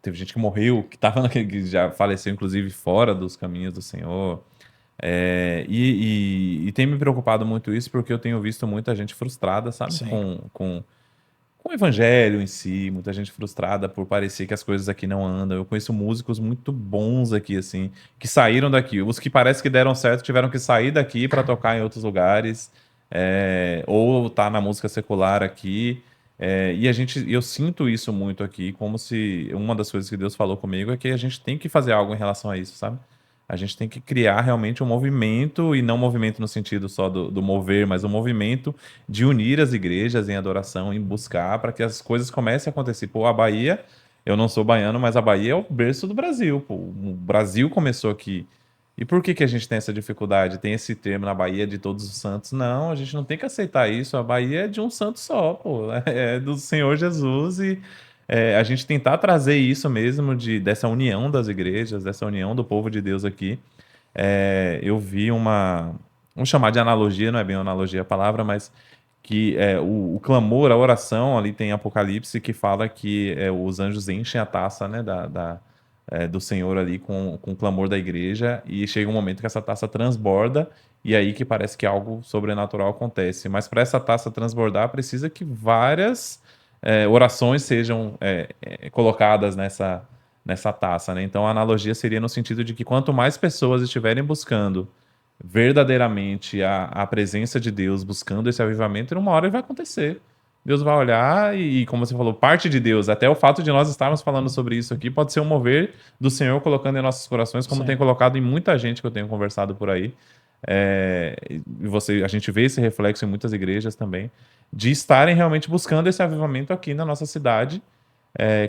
Teve gente que morreu, que já faleceu, inclusive, fora dos caminhos do Senhor. E tem me preocupado muito isso, porque eu tenho visto muita gente frustrada, sabe? Sim. Com o evangelho em si, muita gente frustrada por parecer que as coisas aqui não andam. Eu conheço músicos muito bons aqui, assim, que saíram daqui. Os que parece que deram certo tiveram que sair daqui para tocar em outros lugares, ou tá na música secular aqui. Eu sinto isso muito aqui, como se uma das coisas que Deus falou comigo é que a gente tem que fazer algo em relação a isso, sabe? A gente tem que criar realmente um movimento, e não movimento no sentido só do mover, mas um movimento de unir as igrejas em adoração, em buscar, para que as coisas comecem a acontecer. Pô, a Bahia, eu não sou baiano, mas a Bahia é o berço do Brasil. Pô. O Brasil começou aqui. E por que a gente tem essa dificuldade? Tem esse termo na Bahia de todos os santos? Não, a gente não tem que aceitar isso. A Bahia é de um santo só, pô. É do Senhor Jesus e a gente tentar trazer isso mesmo dessa união das igrejas, dessa união do povo de Deus aqui. Eu vi vamos chamar de analogia, não é bem uma analogia a palavra, mas que o clamor, a oração, ali tem Apocalipse que fala que os anjos enchem a taça, né, do Senhor ali com o clamor da igreja, e chega um momento que essa taça transborda, e aí que parece que algo sobrenatural acontece. Mas para essa taça transbordar, precisa que várias orações sejam colocadas nessa taça, né? Então a analogia seria no sentido de que quanto mais pessoas estiverem buscando verdadeiramente a presença de Deus, buscando esse avivamento, numa hora ele vai acontecer. Deus vai olhar e, como você falou, parte de Deus, até o fato de nós estarmos falando sobre isso aqui, pode ser um mover do Senhor colocando em nossos corações, como tem colocado em muita gente que eu tenho conversado por aí. A gente vê esse reflexo em muitas igrejas também, de estarem realmente buscando esse avivamento aqui na nossa cidade,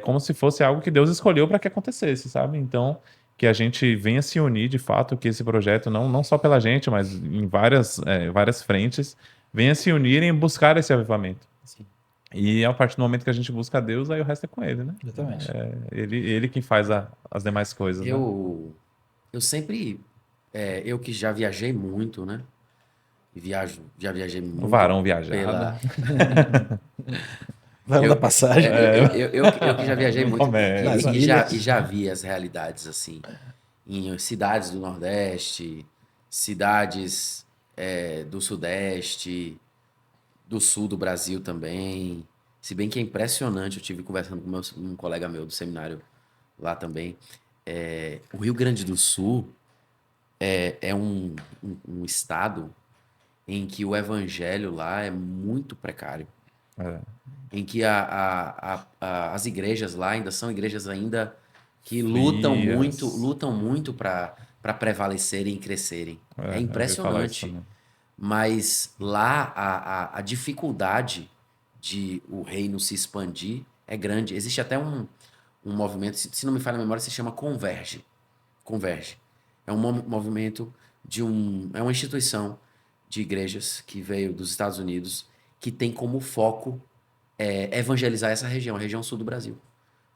como se fosse algo que Deus escolheu para que acontecesse, sabe? Então, que a gente venha se unir de fato, que esse projeto, não só pela gente, mas em várias frentes, venha se unir em buscar esse avivamento. Sim. E a partir do momento que a gente busca Deus, aí o resto é com ele, né? Exatamente. Ele que faz as demais coisas. Né? Eu sempre, eu que já viajei muito, né? Já viajei muito. O varão viajado. Varão da passagem. Eu que já viajei muito e já vi as realidades assim, em cidades do Nordeste, cidades do Sudeste, do Sul do Brasil também. Se bem que é impressionante, eu tive conversando com um colega meu do seminário lá também. O Rio Grande do Sul é um estado em que o evangelho lá é muito precário. É. Em que as igrejas lá ainda são igrejas ainda que lutam Frias. muito para prevalecerem e crescerem. É Eu ouvi falar isso impressionante. também. Mas lá a dificuldade de o reino se expandir é grande. Existe até um movimento, se não me falha a memória, se chama Converge. Converge. É um movimento é uma instituição de igrejas que veio dos Estados Unidos que tem como foco evangelizar essa região, a região sul do Brasil.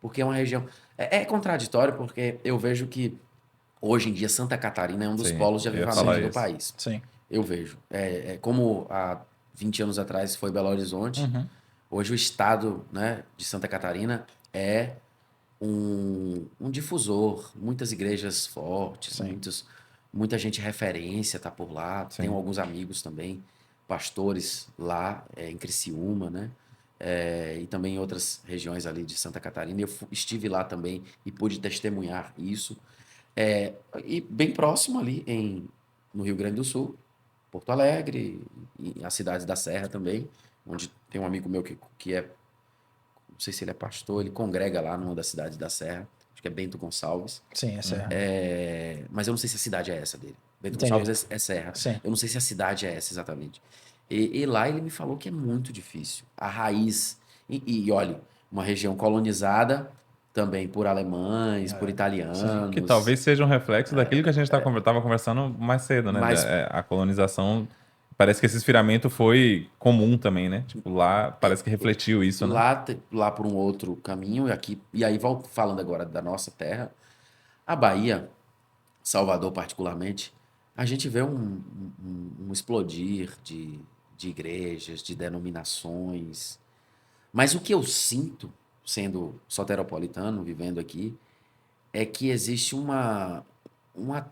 Porque é uma região. É contraditório, porque eu vejo que hoje em dia Santa Catarina é um dos Sim, polos de eu ia avivamento falar do isso. país. Sim. Eu vejo. Como há 20 anos atrás foi Belo Horizonte, Uhum. hoje o estado, né, de Santa Catarina é um difusor. Muitas igrejas fortes, Sim. muita gente referência está por lá. Tenho Sim. alguns amigos também, pastores lá em Criciúma, né? E também em outras regiões ali de Santa Catarina. Eu estive lá também e pude testemunhar isso. E bem próximo ali no Rio Grande do Sul, Porto Alegre, e as cidades da Serra também, onde tem um amigo meu que não sei se ele é pastor, ele congrega lá numa das cidades da Serra, acho que é Bento Gonçalves. Sim, é Serra. Mas eu não sei se a cidade é essa dele. Bento Entendi. Gonçalves é Serra. Sim. Eu não sei se a cidade é essa exatamente. E lá ele me falou que é muito difícil. A raiz. E olha, uma região colonizada também por alemães, por Sim. Que italianos. talvez seja um reflexo daquilo que a gente estava conversando mais cedo, né? Mas A colonização. Parece que esse esfriamento foi comum também, né? Tipo, lá parece que refletiu isso, né? lá por um outro caminho, e aí falando agora da nossa terra, a Bahia, Salvador particularmente, a gente vê um explodir de igrejas, de denominações. Mas o que eu sinto, sendo soteropolitano, vivendo aqui, é que existe uma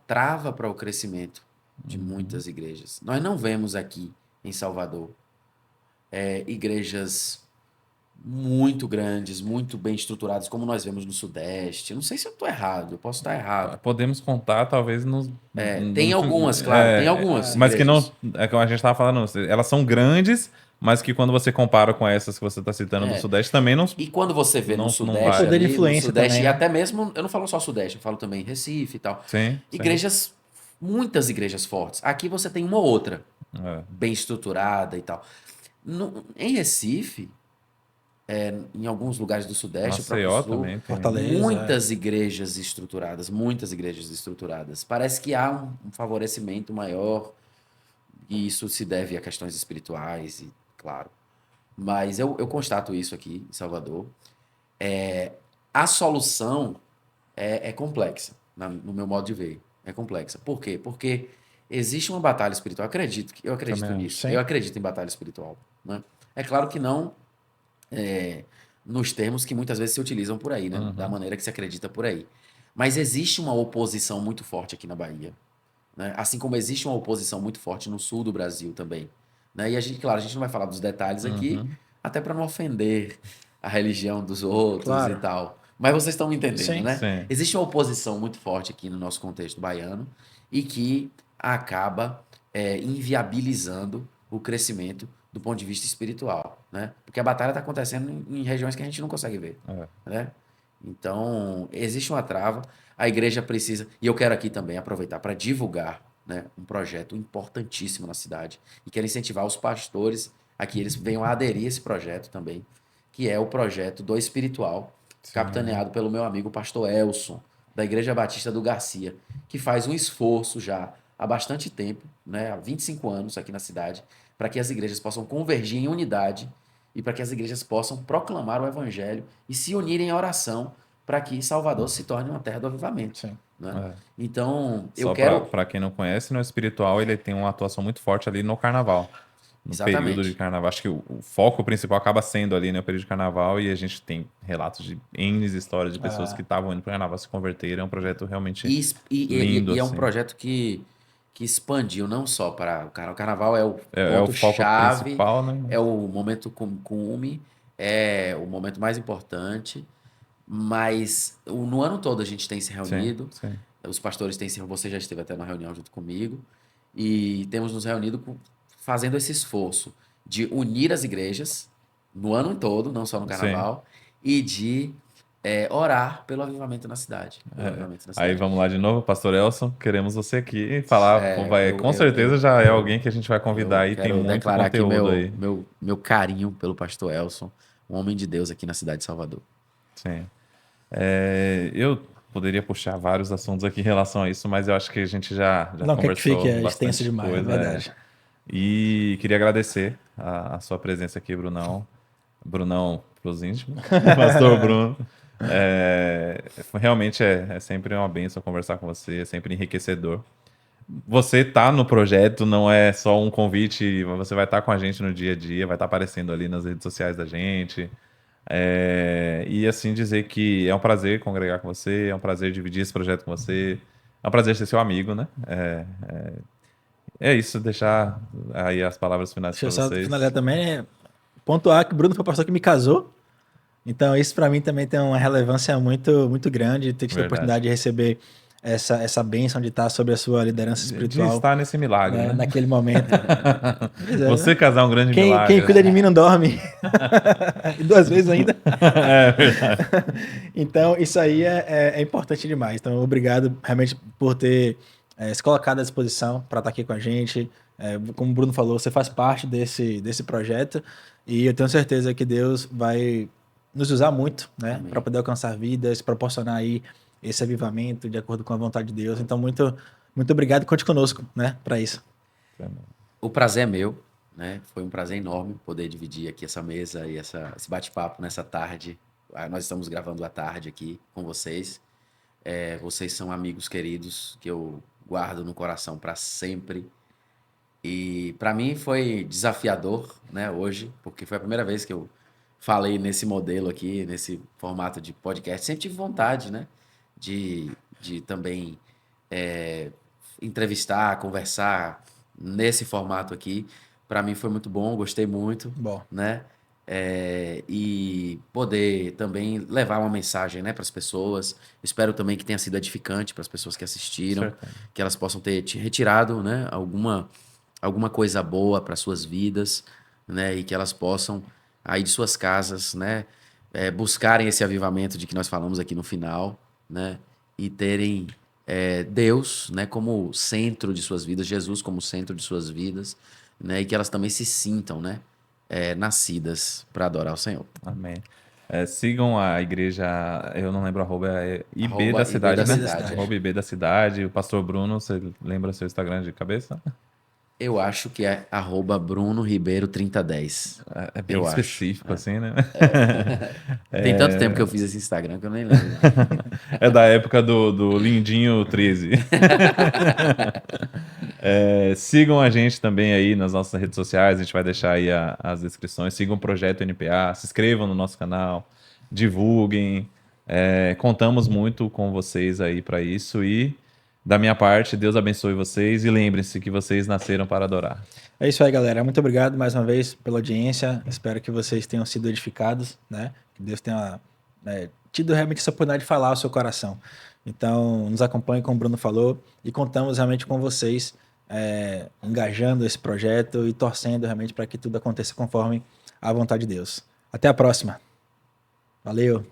trava para o crescimento de muitas igrejas. Nós não vemos aqui em Salvador igrejas muito grandes, muito bem estruturadas, como nós vemos no Sudeste. Eu não sei se eu estou errado, eu posso estar errado. Podemos contar, talvez, nos. Tem algumas, claro, tem algumas Mas que não. igrejas. É como a gente estava falando, elas são grandes, mas que quando você compara com essas que você está citando do Sudeste, também não, E quando você vê no não Sudeste vai. Poder de ali, no influência Sudeste, também, e né? até mesmo, eu não falo só Sudeste, eu falo também Recife e tal. Sim, sim. Igrejas, muitas igrejas fortes. Aqui você tem uma ou outra, É. bem estruturada e tal. Em Recife, em alguns lugares do Sudeste, o próprio Maceió Sul, também tem. Fortaleza. muitas igrejas estruturadas. Parece que há um favorecimento maior, e isso se deve a questões espirituais, e claro. Mas eu constato isso aqui em Salvador. A solução é complexa, no meu modo de ver. É complexa. Por quê? Porque existe uma batalha espiritual. Eu acredito Também nisso. Sim. Eu acredito em batalha espiritual. Né? É claro que não nos termos que muitas vezes se utilizam por aí, né? Da maneira que se acredita por aí. Mas existe uma oposição muito forte aqui na Bahia. Né? Assim como existe uma oposição muito forte no sul do Brasil também. Né? E a gente, claro, a gente não vai falar dos detalhes aqui, até para não ofender a religião dos outros e Claro. tal. Mas vocês estão me entendendo, Sim. né? Sim. Existe uma oposição muito forte aqui no nosso contexto baiano e que acaba inviabilizando o crescimento do ponto de vista espiritual, né? Porque a batalha está acontecendo em regiões que a gente não consegue ver, É. né? Então, existe uma trava, a igreja precisa, e eu quero aqui também aproveitar para divulgar, né, um projeto importantíssimo na cidade, e quero incentivar os pastores a que eles venham a aderir a esse projeto também, que é o projeto do Espiritual, Sim. capitaneado pelo meu amigo pastor Elson, da Igreja Batista do Garcia, que faz um esforço já há bastante tempo, né, há 25 anos aqui na cidade, para que as igrejas possam convergir em unidade e para que as igrejas possam proclamar o evangelho e se unirem em oração para que Salvador se torne uma terra do avivamento. Sim. Né? É. Então, eu Só quero. para quem não conhece, no espiritual ele tem uma atuação muito forte ali no carnaval. No período de Exatamente. carnaval. Acho que o foco principal acaba sendo ali no período de carnaval e a gente tem relatos de N histórias de pessoas que estavam indo para o carnaval se converteram. É um projeto realmente lindo, E é um assim. projeto que expandiu não só para o carnaval. O carnaval é o É o foco ponto-chave, principal, né? é o momento cume, é o momento mais importante. Mas no ano todo a gente tem se Sim, reunido, sim. os pastores têm se. Você já esteve até na reunião junto comigo, e temos nos reunido fazendo esse esforço de unir as igrejas, no ano todo, não só no carnaval, e de orar pelo avivamento na cidade. Pelo avivamento na Aí cidade. vamos lá de novo, Pastor Elson, queremos você aqui falar, com Eu, certeza eu, já é eu, alguém que a gente vai convidar eu aí, tem quero muito declarar aqui conteúdo aí. meu carinho pelo pastor Elson, um homem de Deus aqui na cidade de Salvador. Sim. Eu poderia puxar vários assuntos aqui em relação a isso, mas eu acho que a gente já Não quer que conversou fique extenso bastante demais, é coisa. verdade. E queria agradecer a sua presença aqui, Brunão. Brunão pros íntimos, Pastor Bruno. Realmente é sempre uma bênção conversar com você, é sempre enriquecedor. Você tá no projeto, não é só um convite, você vai estar com a gente no dia a dia, vai estar aparecendo ali nas redes sociais da gente. E assim dizer que é um prazer congregar com você, é um prazer dividir esse projeto com você, é um prazer ser seu amigo, né? É isso, deixar aí as palavras finais Deixa para eu só vocês. finalizar também, pontuar que o Bruno foi o pastor que me casou. Então, isso para mim também tem uma relevância muito, muito grande, ter tido a Verdade. oportunidade de receber essa bênção de estar sobre a sua liderança De espiritual, estar nesse milagre, né, né? naquele momento. Pois é, Você né? casar é um grande Quem milagre. cuida de mim não dorme. E 2 vezes ainda. É verdade. Então, isso aí é importante demais. Então, obrigado realmente por ter se colocado à disposição para estar aqui com a gente. Como o Bruno falou, você faz parte desse projeto e eu tenho certeza que Deus vai nos usar muito, né, para Amém. poder alcançar vidas, proporcionar aí esse avivamento de acordo com a vontade de Deus. Então, muito, muito obrigado. Conte conosco, né, para isso. O prazer é meu, né? Foi um prazer enorme poder dividir aqui essa mesa e esse bate-papo nessa tarde. Nós estamos gravando à tarde aqui com vocês. Vocês são amigos queridos que eu guardo no coração para sempre. E para mim foi desafiador, né, hoje, porque foi a primeira vez que eu falei nesse modelo aqui, nesse formato de podcast. Sempre tive vontade, né, de também é, entrevistar, conversar nesse formato aqui. Para mim foi muito bom, gostei muito, Bom, né? E poder também levar uma mensagem, né, para as pessoas. Espero também que tenha sido edificante para as pessoas que assistiram, Certo. que elas possam ter retirado, né, alguma coisa boa para suas vidas, né, e que elas possam aí de suas casas, né, buscarem esse avivamento de que nós falamos aqui no final, né, e terem Deus, né, como centro de suas vidas, Jesus como centro de suas vidas, né, e que elas também se sintam, né, nascidas para adorar o Senhor. Amém. Sigam a igreja, eu não lembro, IB da @IB cidade, da né? cidade. cidade. @IB da cidade. O pastor Bruno, você lembra seu Instagram de cabeça? Eu acho que é @Bruno Ribeiro 3010. É bem Eu acho. específico, assim, né? Tem tanto tempo que eu fiz esse Instagram que eu nem lembro. É da época do Lindinho 13. Sigam a gente também aí nas nossas redes sociais, a gente vai deixar aí as descrições. Sigam o Projeto NPA, se inscrevam no nosso canal, divulguem. Contamos muito com vocês aí para isso e, da minha parte, Deus abençoe vocês e lembrem-se que vocês nasceram para adorar. É isso aí, galera. Muito obrigado mais uma vez pela audiência. Espero que vocês tenham sido edificados, né? Que Deus tenha tido realmente essa oportunidade de falar ao seu coração. Então, nos acompanhe, como o Bruno falou, e contamos realmente com vocês, engajando esse projeto e torcendo realmente para que tudo aconteça conforme a vontade de Deus. Até a próxima. Valeu!